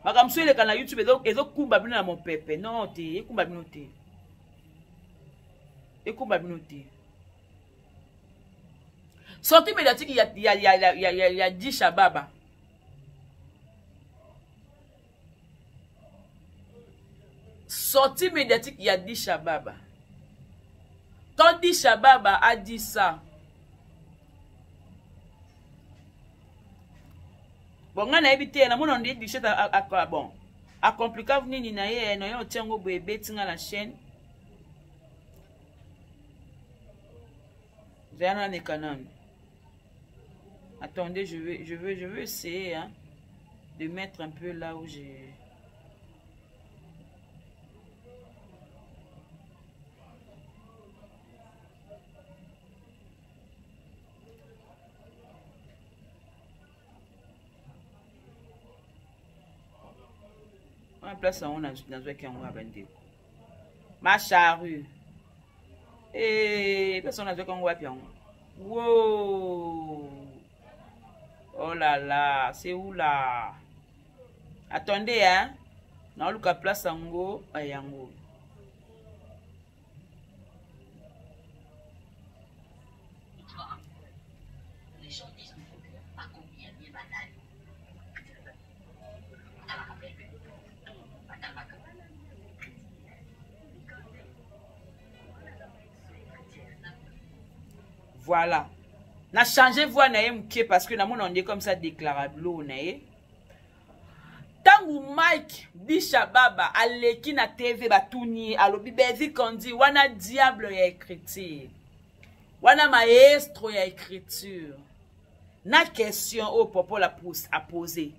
Speaker 1: Makamsu ile kana YouTube ezo kumba bino na mon pepe non te ekumba bino te sortie médiatique il y a 10 Shababa sortie médiatique il y a 10 Shababa quand 10 Shababa a dit ça. Bon, on a évité, on a dit que à bon. A compliqué venir na ye, no yo tiango bébé tinga la chaîne. Zana ne kanan. Attendez, je veux essayer hein, de mettre un peu là où j'ai. En place on a dans qui on va vendre. Ma charrue. Personne n'a qu'on va bien. Wow. Oh là là, c'est où là? Attendez hein. Na luka place ngo ayango. Voilà. Na changé voix na yé parce que na mon on dit comme ça déclarable na yé. Tangu Mike di Shababa aleki na TV batuni alobi bezi kondi wana diable ya écriture. Wana maestro ya écriture. Na question au popo la pousse à poser.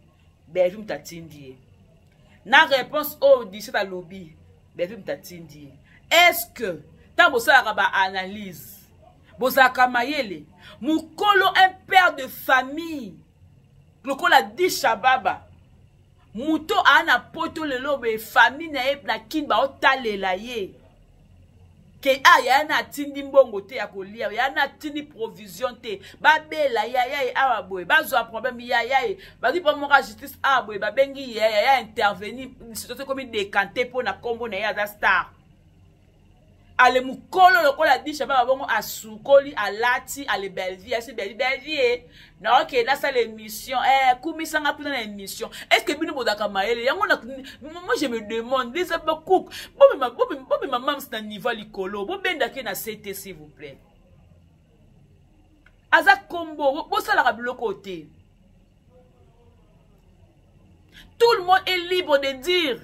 Speaker 1: Bezi mtatindi. Na réponse au di c'est lobby. Belvi mutatindi. Est-ce que tant bosala ba analyse bozaka mayele mukolo un père de famille lokola di Shababa muto ana poto lelo be famille na ye na kinba otalela ye ke ya na tindi mbongo te ya kolia ya na tindi provision te babela ya awa boy bazwa problème ya bazi pa moka justice awa boy babengi ya intervenir situation comme décanter pour na kombo na ya za star ale mukolo lokola di Shababa bongo asukoli alati ale Belvi asi Belvi na ok na ça l'émission kumisanga puna na émission est-ce que bino bodaka maele yango na moi je me demande les beaucoup bobi maman c'est un niveau likolo bo benda ke na CT s'il vous plaît aza combo bo sala ka biloko te tout le monde est libre de dire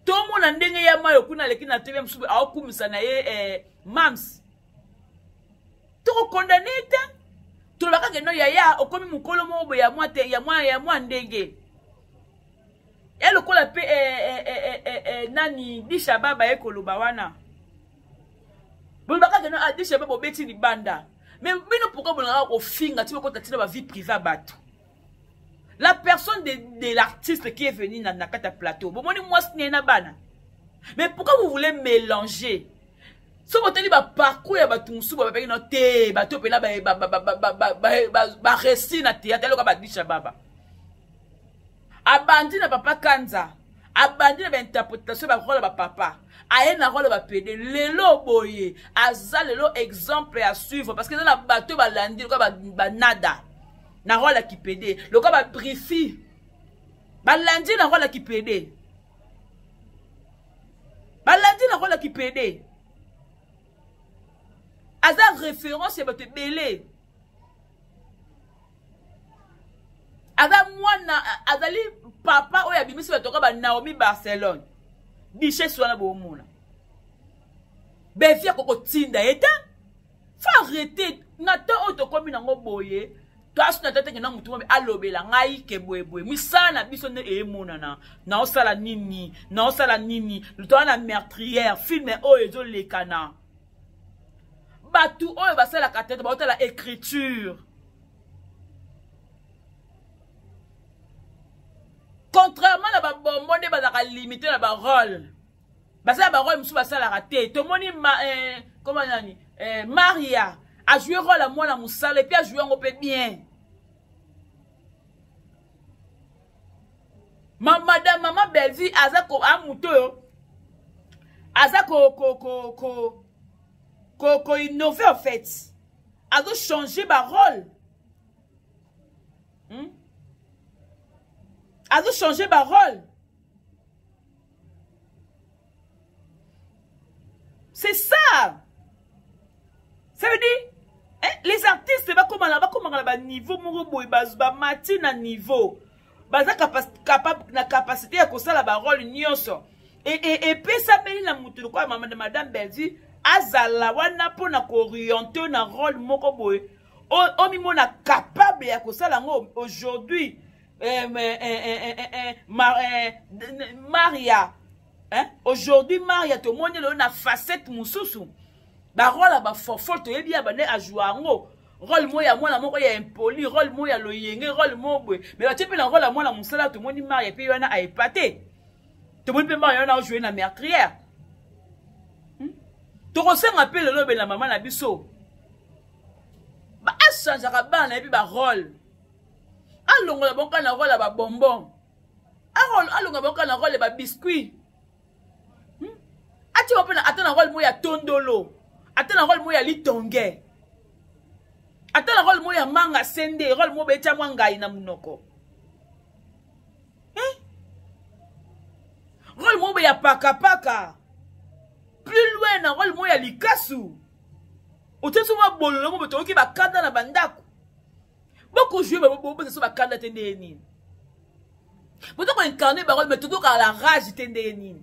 Speaker 1: tout le monde a ndenge ya mayo kuna leki na TV msubu aokumisa na ye mams to condamné ta to baka ke no ya okomi mukolo mo ya mwa te ya mwa ndenge ya lokola pe nani di Shababa ekoloba wana bo baka ke no di Shababa obeti ni banda mais bino pourquoi bonaka ko finga ti ko tatina ba vie privée bato. La personne de l'artiste qui est venu dans le plateau. Mais pourquoi vous voulez mélanger? Si vous avez un parcours, vous avez un thé, vous avez un récit na théâtre, vous avez un Shababa. Abandi na papa Kanza. Abandi na interprétation de rôle de papa. Aye na rôle de pédé. Lelo boye. Aza lelo exemple à suivre. Parce que dans la bateau, balandi, nada. Na rôle qui pédé le cas ba briefi balandi na rôle qui pédé balandi na rôle qui pédé aza référence et te belé aza mwana azali papa oya bimisi batoka ba Naomi Barcelone biche swana bo mona befia koko tinda eta faut arrêter nata auto komi nango boye. Toi, tu n'as pas dit que nous avons alobela ngai ke boye misana biso ne emonana na osala nini le temps la meurtrière film ezo lekana batu oyo basala katete ba la écriture contrairement à ba bombo ne ba limiter la parole basala ba rôle musu basala raté to moni comment nani Maria a joué rôle à moi la musala et puis a joué un peu bien. Madame maman Belvi azako amuto azako ko innover en fait. Azo changer ma rôle. Azo changer ma rôle. C'est ça. Ça veut dire, les artistes, c'est pas comment là-bas niveau, bah matin niveau, bah capable na capacité à causer la parole nyonso. Et puis ça mène la mouture quoi, madame Belvi, azala wana po na orienter na rôle moko boy. O mimo na capable à causer la aujourd'hui, Maria, aujourd'hui Maria, tout le monde est facette mususu. Ba rôle ba forfort to yebi abane a jouer ngo rôle moya mwana moko ya impoli rôle moya loyenge rôle mobwe mais la type na rôle mwana musala to moni mari pe yana a épaté to moni pe mari yana jouer na meurtrière to kosenga pe lelo be na maman na biso ba change ka ba na bi ba rôle alongo la bonka na rôle ba bonbon alongo bonka na rôle ba biscuit ati ope na atana rôle moya tondolo. Attends, rôle moya litonge. Attends, rôle moya manga sende, rôle mo betia mwanga ina munoko. Rôle mo beya paka. Plus loin na rôle moya likasu. Otesu wa bolo mo beto ki ba kanda na bandako. Beaucoup jouer bo beto ba kanda tende ni. Boto ko incarner ba rôle mais tout ka la rage tende ni.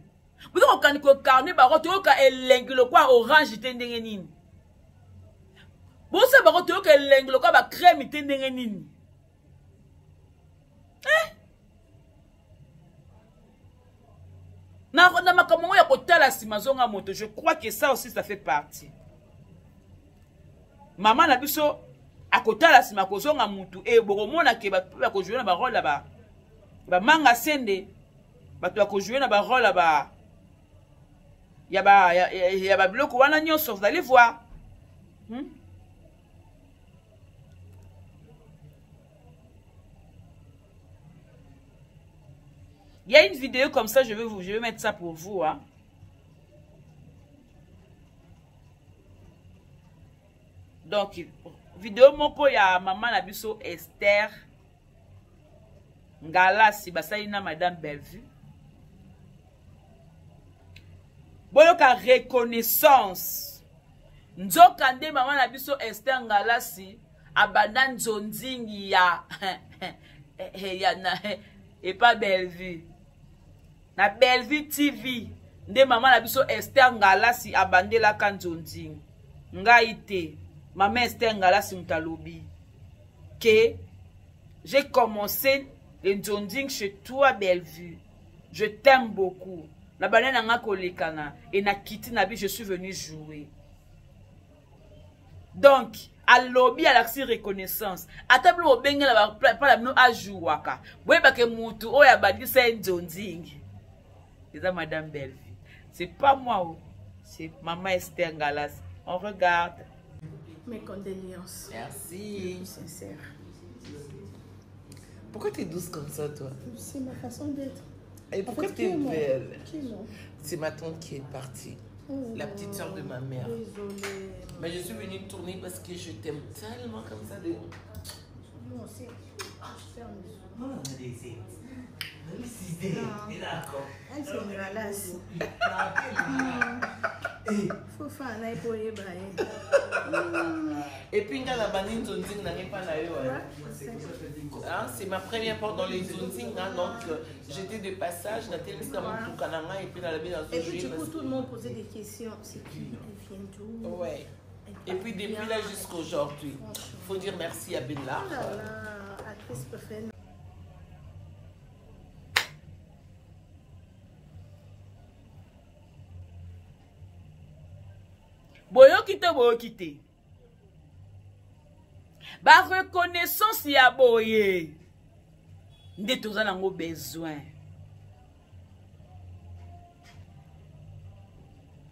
Speaker 1: Vous avez un carnet, vous avez un orange, vous avez un crème, Na makambo ya kotala sima zonga moto, je crois que ça aussi ça fait partie. Maman na biso akotala sima kozonga mutu e bokomona ke ba ko jouer na ba rôle là-bas. Ba manga sende bato ko jouer na ba rôle là-bas. Ya ba biloko wana nyonso, vous allez voir. Il y a une vidéo comme ça, je vais mettre ça pour vous. Hein. Donc, vidéo moko ya maman na biso Esther Ngalasi basaina Madame Bellevue. Boyoka reconnaissance. Nzoka nde maman na biso Esther Ngalasi abanda nzonzingi ya ya na et pas Bellevue. Na Bellevue TV nde maman na biso Esther Ngalasi abandela kanzonzingi. Ngai te. Maman Esther Ngalasi mtalobi que j'ai commencé le nzonzingi chez toi Bellevue. Je t'aime beaucoup. Na banana nga kolekana et na kiti na bi je suis venu jouer. Donc à lobby à l'accès reconnaissance. Atablo obenge la pas la no a jouaka. Boye ba ke mutu oya badi sa nzonzingi. C'est ça Madame Bellevue. C'est pas moi, c'est maman Esther Ngalasi. On regarde.
Speaker 3: Mes condoléances.
Speaker 2: Merci.
Speaker 3: Sincère.
Speaker 2: Pourquoi tu es douce comme ça, toi?
Speaker 3: C'est ma façon d'être.
Speaker 2: Et pourquoi tu es belle?
Speaker 3: Qui non?
Speaker 2: C'est ma tante qui est partie.
Speaker 3: Oh,
Speaker 2: la petite soeur de ma mère.
Speaker 3: Désolée.
Speaker 2: Mais je suis venue tourner parce que je t'aime tellement comme ça.
Speaker 3: Moi aussi. Elle c'est une ralasse. Faut faire un pour les
Speaker 2: et puis, quand la banane zonzing n'a pas c'est ma première fois dans les zonzing, donc j'étais de passage dans tel au Canada et puis dans la baie dans
Speaker 3: et puis du coup tout le monde posait des questions. C'est qui? Elle vient d'où?
Speaker 2: Ouais. Et puis depuis là jusqu'à aujourd'hui, il faut dire merci à Bella.
Speaker 3: Oh là là, actrice préférée.
Speaker 1: Boyokite. Ba reconnaissance ya boye. Nde toza nango besoin.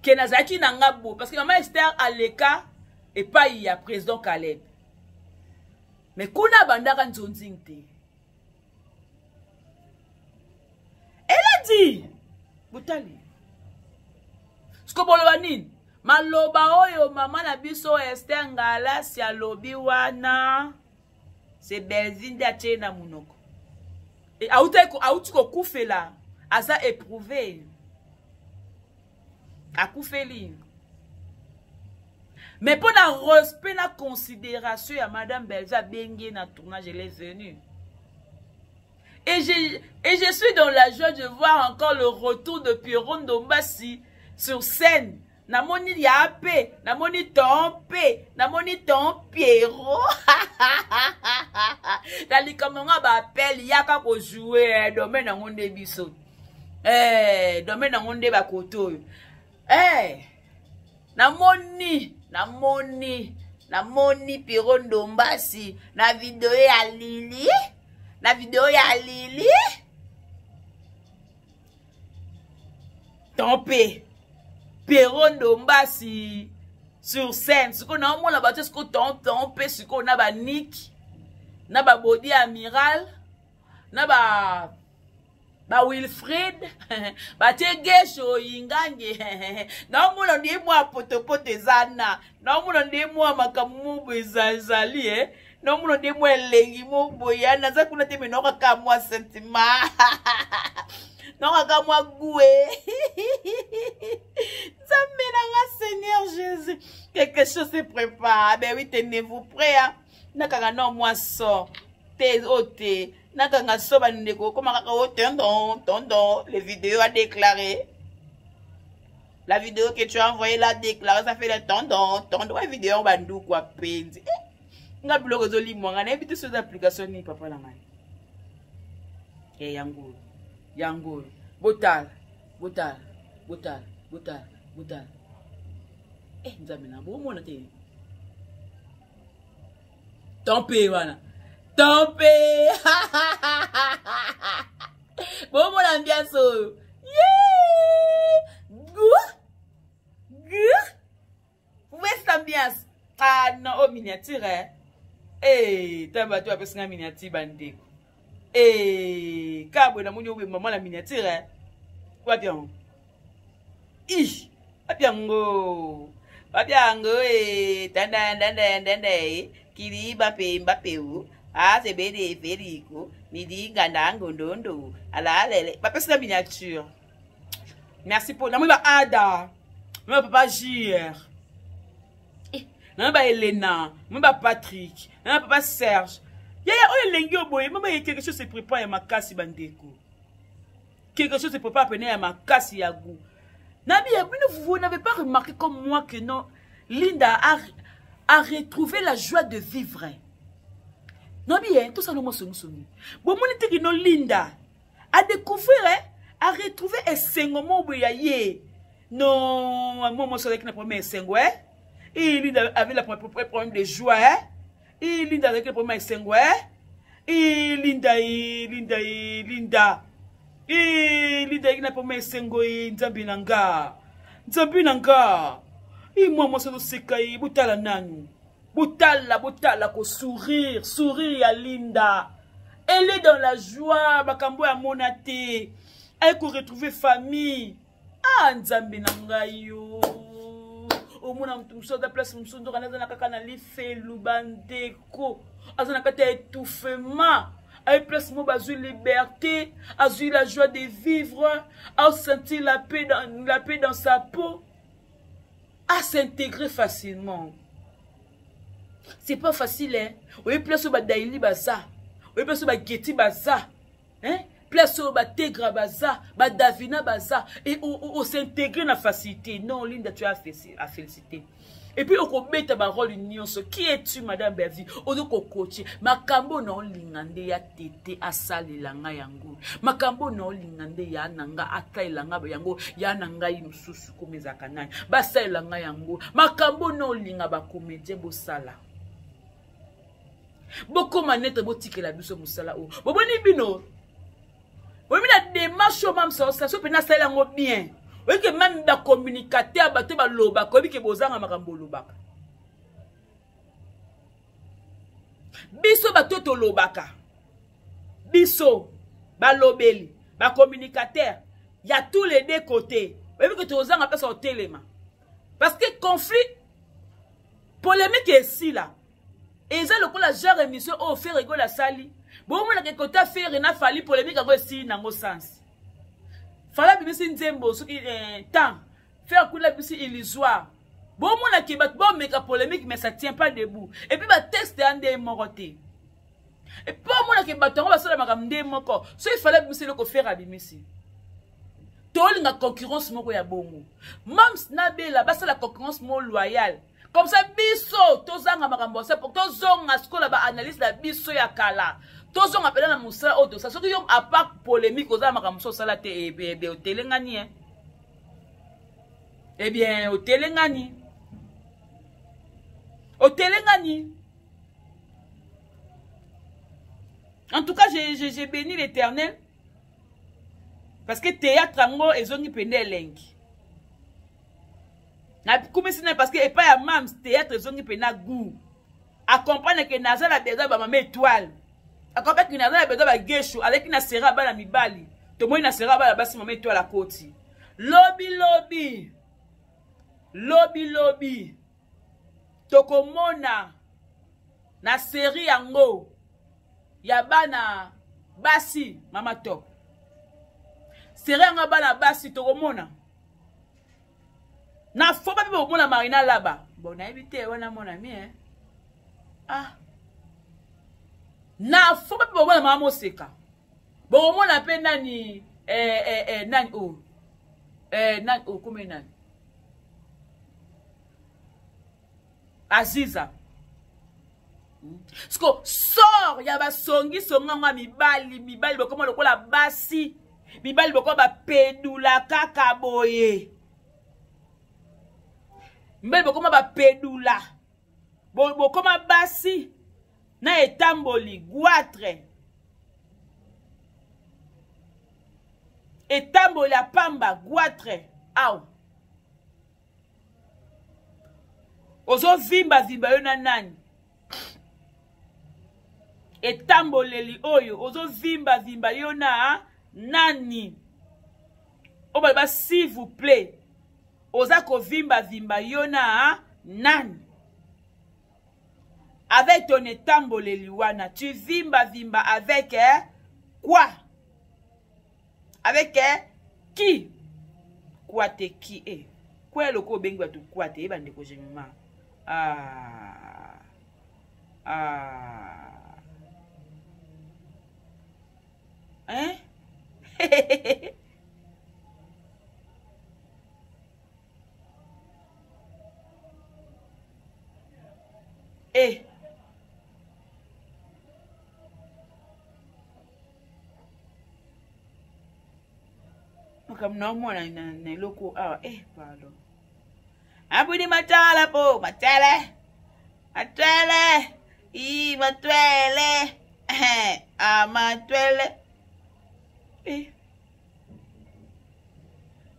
Speaker 1: Kenazaki nanga bo parce que maman Esther aleka et pas il y a président Caleb. Mais kuna bandaka nzonzing te. Elle a dit Butali. Skobolo nini? Maloba oyo mama na biso Esther Ngalasi alobi wana c'est Bellevue d'ache na munoko. Et auti ko kufela asa éprouvé. A kufeli. Mais pour la respect la considération à Madame Bellevue bengi na tournage elle est venue. Et je suis dans la joie de voir encore le retour de Pierron Ndombasi sur scène. Namoni yape, namoni tompe, namoni ton Pierrot. Dali comme on va appel yaka ko jouer domaine na ngonde biso. Domaine na ngonde ba koto. Namoni Pierrot Ndombasi na vidéo ya Lili. Na vidéo ya Lili. Tompe. Pierrot Ndombasi sur scène. Ce qu'on a la bateau, ce qu'on tompe, ce qu'on a Nick, na ba body amiral, na ba Wilfred, ba Tegesho Ingange. Na mona ndi mwa potopote zana. Na mona ndi mwa makamu bezazali na mona ndi mwa lengi mo boyana za kuna te menoka kamwa sentiment. Non, regarde-moi goué. Ça me Seigneur Jésus. Quelque chose se prépare. Ben oui, tenez-vous prêts. Hein? Nakanga non, moi, sort. T'es ôté. Nakanga soba ndeko. Comment tonton. Les vidéos a déclaré. La vidéo que tu as envoyée l'a déclaré. Ça fait le tonton. Ouais, vidéo, bandou, quoi, peine. Nga bloque zoli moi. On a évité ces applications, ni papa la main. Et yango. Yango, Botal, Botal. Eh, nzambe na bo mona te. Tompé wana. Tompé. Bon mon ambiance. Yeah. Vous voyez cette ambiance? Ah non, oh miniature hein. Eh, t'as tu appelles ça miniature bandé. Eh, cabo na moni obe maman la miniature hein. Quoi bien? Ih, papiango. Papiango eh tanda kiri Mbappé ou. Ah, c'est bébé Férico. Midi gandango ndondo. Ala lele. Papa c'est la miniature. Merci pour. Non, mais Ada. Moi papa JR. Non, bah Elena. Moi bah Patrick. Non, papa Serge. Yaya, oh lengi oboye. Maman quelque chose se prépare à ma casse bandeko. Quelque chose se prépare à peine à ma casse yagou. Nabi, vous n'avez pas remarqué comme moi que non, Linda a retrouvé la joie de vivre. Non bien, tout ça nous sommes. Bon, mon était non Linda a découvert, a retrouvé un sengement boyaye. Non, moi c'est avec la première sengoué. Et Linda avait le problème de joie. Et Linda avec le problème de sengoué. Et Linda. Et Linda ina problème de sengoué. Nzambi nanga. Et moi c'est le sekai butala nanu. Butala, ko sourire à Linda. Elle est dans la joie, bakambo ya monate. Elle ko retrouver famille. Ah, nzambe nanga yo. O mona mtumso da place msundo kana na kaka na life lubandeko. Azana kata étouffement. À place mo bazui liberté, azui la joie de vivre, à sentir la paix dans sa peau, à s'intégrer facilement. C'est pas facile, hein. Oui, place au Daily Baza. Oui, place au Getty Baza. Hein? Place au Tegra Baza. Davina Baza. Et on s'intégrer dans la facilité. Non, Linda, tu as félicité. Et puis, on met ta parole union. Qui es-tu, Madame Bervi? On doit coacher. Makambo non lingande ya tete asali langa yango. Makambo non lingande ya nanga akai langa yango. Ya nanga imsusu komezaka nani. Basai langa yango. Makambo non linga ba comédien bo sala. Beaucoup manette botike la biso musala o. Boboni bino. Boboni la démarche o mam ça so pena sala ngo bien. Oui que même da communicateur bato ba loba ko bi ke bozanga makambo lobaka. Biso bato to lobaka. Biso ba lobeli, ba communicateur, il y a tous les deux côtés. Oui que to zanga pesa au téléma. Parce que conflit polémique est ici là. Et ça le coup la genre émission au fait rigole la sali. Bon moi na côté faire na fali polémique ngo si nango sens. Fala bimisi nzembo soki temps faire coup la bisi illusoire. Bon moi na ki bat bon méga polémique mais ça tient pas debout. Et puis ba texte ande moroté. Et pas moi na ki batongo ba sala makamde moko. So il fallait bimisi le ko faire abimisi. Tol na concurrence moko ya bongo. Mams na bela ba sala concurrence mo loyale. Comme ça, biso, tozanga makambo, c'est pour tozonga skola ba analyse la biso ya kala. Tozonga pela na musala auto, ça soki yom a pas polémique oza makambo sala te ebe o telengani hein. Eh bien, o telengani. O telengani. En tout cas, j'ai béni l'Éternel parce que théâtre ango ezongi pende elengi. Parce que pas ya mam théâtre zongi pena goût. Accompagne que naza la besoin ba mama étoile. Accompagne que naza la besoin ba gesho avec na sera ba la mibali. To moi na sera ba la basi mama étoile à côté. Lobby. Tokomona na série yango. Ya bana basi mama top. Série yango bana basi tokomona. Na faut pas pour la marina là-bas. Bon, na évité wana mon ami hein. Ah. Na faut pas pour la maman seka. Bon, mon appelle nani nani oh. Nani oh comment nani? Aziza. Parce que sort ya ba songi songa mibali comment le kola basi. mibali boko bapedula kaka boye mibali bokoma bapedula bokoma basi na etamboli goitre etamboli ya pamba goitre aw ozovimba yo na nani etamboleli oyo ozovimba yo na nani obaloba s'il vous plaît oza kovimba yo na nani avec ton etamboleli wana tu vimba avec quoi avec qui quoi te qui est quoi loko obengi bato quoi te ebande ko jemima hein eh comme non moi na loko pardon abudi matala po matele i matwele matwele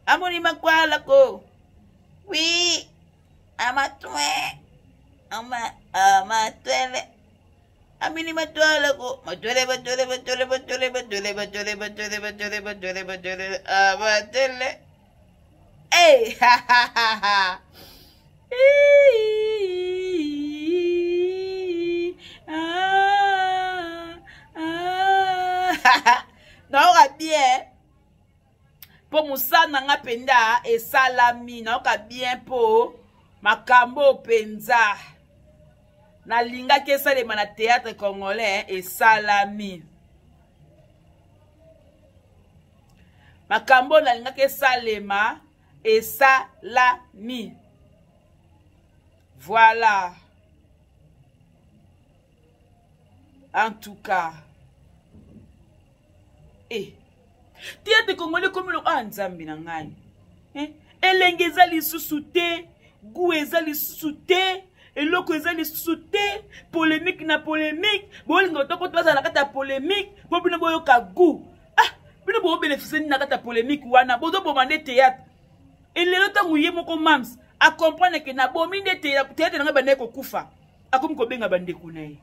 Speaker 1: amuni makwala ko oui amatwe amatwele amini matwala ko matwele amatwele naoka bien po musana nga penda esalami naoka bien po makambo penza nalingaki esalema na théâtre congolais esalami makambo nalingaki esalema esalami voilà en tout cas théâtre congolais comme le nzambi na ngai elenge eza lisusu te gu eza lisusu te eloko eza lisusu te polémique na polémique bolinga otoko tobazala na kati ya polémique po bino boyoka gu bino boobénéficie nini na kati ya polémique wana bozoboma nde théâtre elelo ntango ye moko mams acomprendre ke nabomi nde théâtre nanga bandeki kokufa akomi kobenga bandeko na ye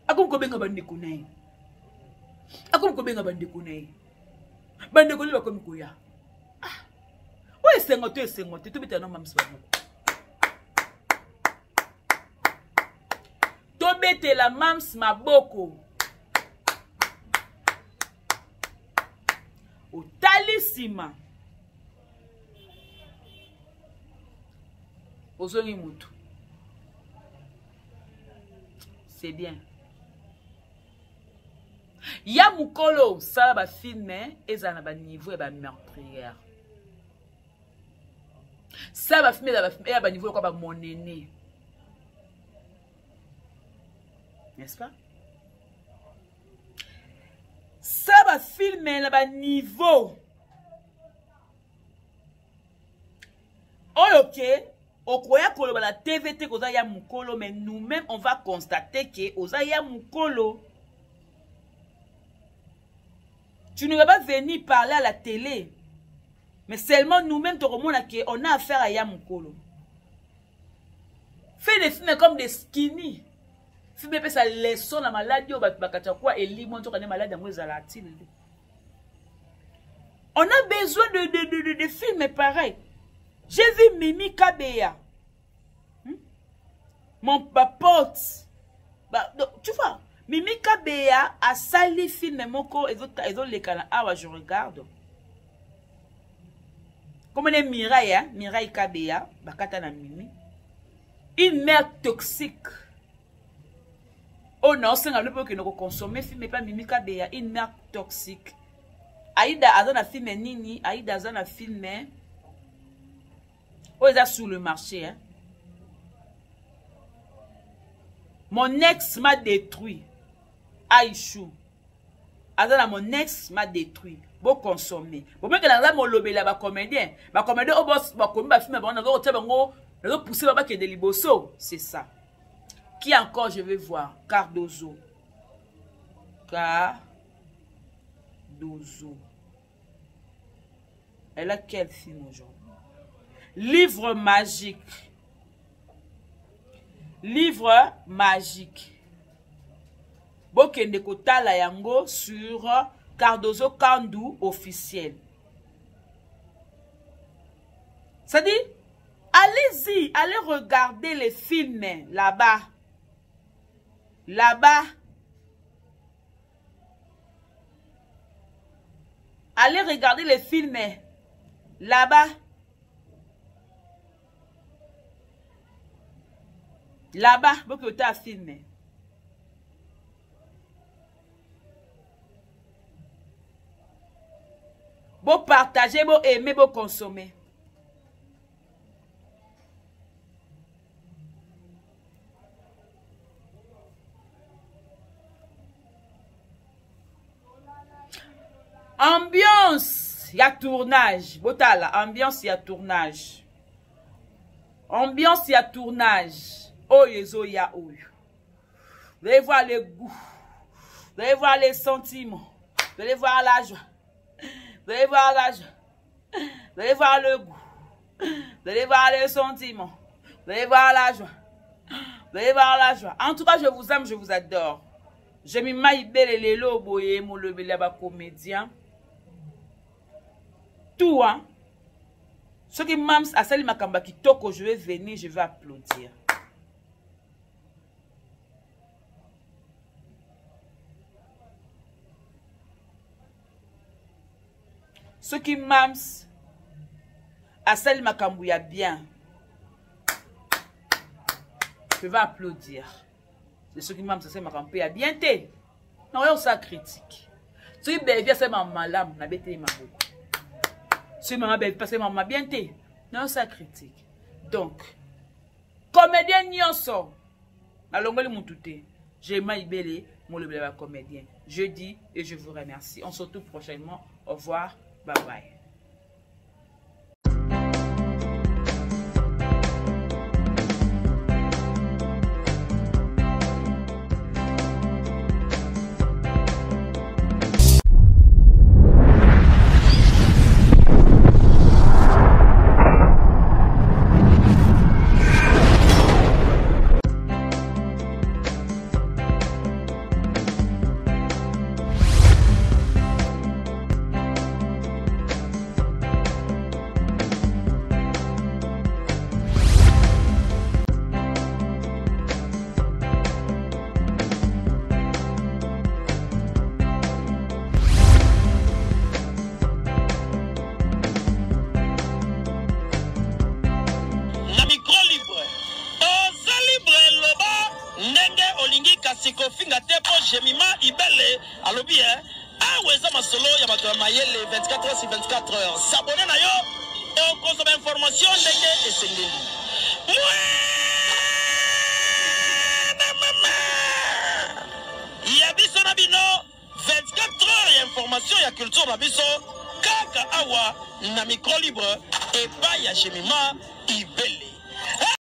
Speaker 1: akomi kobenga bandeko na ye akomi kobenga bandeko na ye bandeko li bakomi koya oyo esengo te tobetana no mams banoko tobetela mams maboko otali nsima ozongi mutu c'est bien ya mukolo sala bafilme ezala na baniveau ya bameurtrière sala bafilme ya baniveau lokola bamonene n'est-ce pas sala bafilme na baniveau oyo ke okoya koloba la TVT koza ya mukolo mais nous-mêmes on va constater que oza ya mukolo. Tu ne vas pas venir parler à la télé mais seulement nous-mêmes on a affaire à ya mukolo. Fais des films comme des skinny. Filme sa leçon la maladie au bakata kwa eli monto kana malade ngo ezala tile. On a besoin de films pareils. J'ai vu Mimi Kabeya. Mon pote. Tu vois, Mimi Kabeya a sali film moko ils ont les canaux. Ah, je regarde. Comme on est Mireille, hein? Mireille Kabeya, bakata na Mimi. Une mère toxique. Oh non, c'est un peu que nous consommons film mais pas Mimi Kabeya, une mère toxique. Aïda azana film nini, Aïda azana film oh, ils sont sur le marché. Hein? Mon ex m'a détruit. Aïchou. Azana mon ex m'a détruit. Bon consommer. Bon même que la mon lobby là ba comédien. Ba comédien au boss ba comme ba film ba on a bango na pousser ba que de liboso, c'est ça. Qui encore je vais voir? Cardozo. Cardozo. Elle a quel film aujourd'hui? Livre magique. Livre magique. Bokende kotala yango sur Cardozo Kandu officiel. Ça dit, allez-y, allez regarder les films là-bas. Là-bas. Allez regarder les films là-bas. Là-bas, beaucoup de films. Beau partager, beau aimer, beau consommer. Ambiance, il y a tournage. Botala, ambiance, il y a tournage. Ambiance, il y a tournage. Oh, yezo, ya oh. Vous allez voir le goût. Vous allez voir les sentiments. Vous allez voir la joie. Vous allez voir la joie. Vous allez voir le goût. Vous allez voir les sentiments. Vous allez voir la joie. Vous allez voir la joie. En tout cas, je vous aime, je vous adore. Je m'y belle les loboye, mon le bel comédien. Tout, hein. Ceux qui m'aiment à celle makamba qui toko, je vais venir, je vais applaudir. Ceux qui m'aiment à celle makambou ya bien, je vais applaudir. C'est ceux qui m'aiment à celle makambou ya bien té. Non, on ça critique. Ceux qui bévient c'est ma malam, na bété ma beaucoup. Si maman belle parce que maman bien té. Non, ça critique. Donc, comédien nyonso. Alongoli moutouté. J'ai maïbélé mon le comédien. Je dis et je vous remercie. On se retrouve prochainement. Au revoir. Bye bye.
Speaker 5: Jemima Ibele alobi aweza masolo ya bato ya mayele 24 heures sur 24 heures. S'abonner na yo et consommer information ndenge esengeli. Ya biso na bino 24 heures ya information ya culture na biso kaka awa na micro libre et pas ya Jemima Ibele.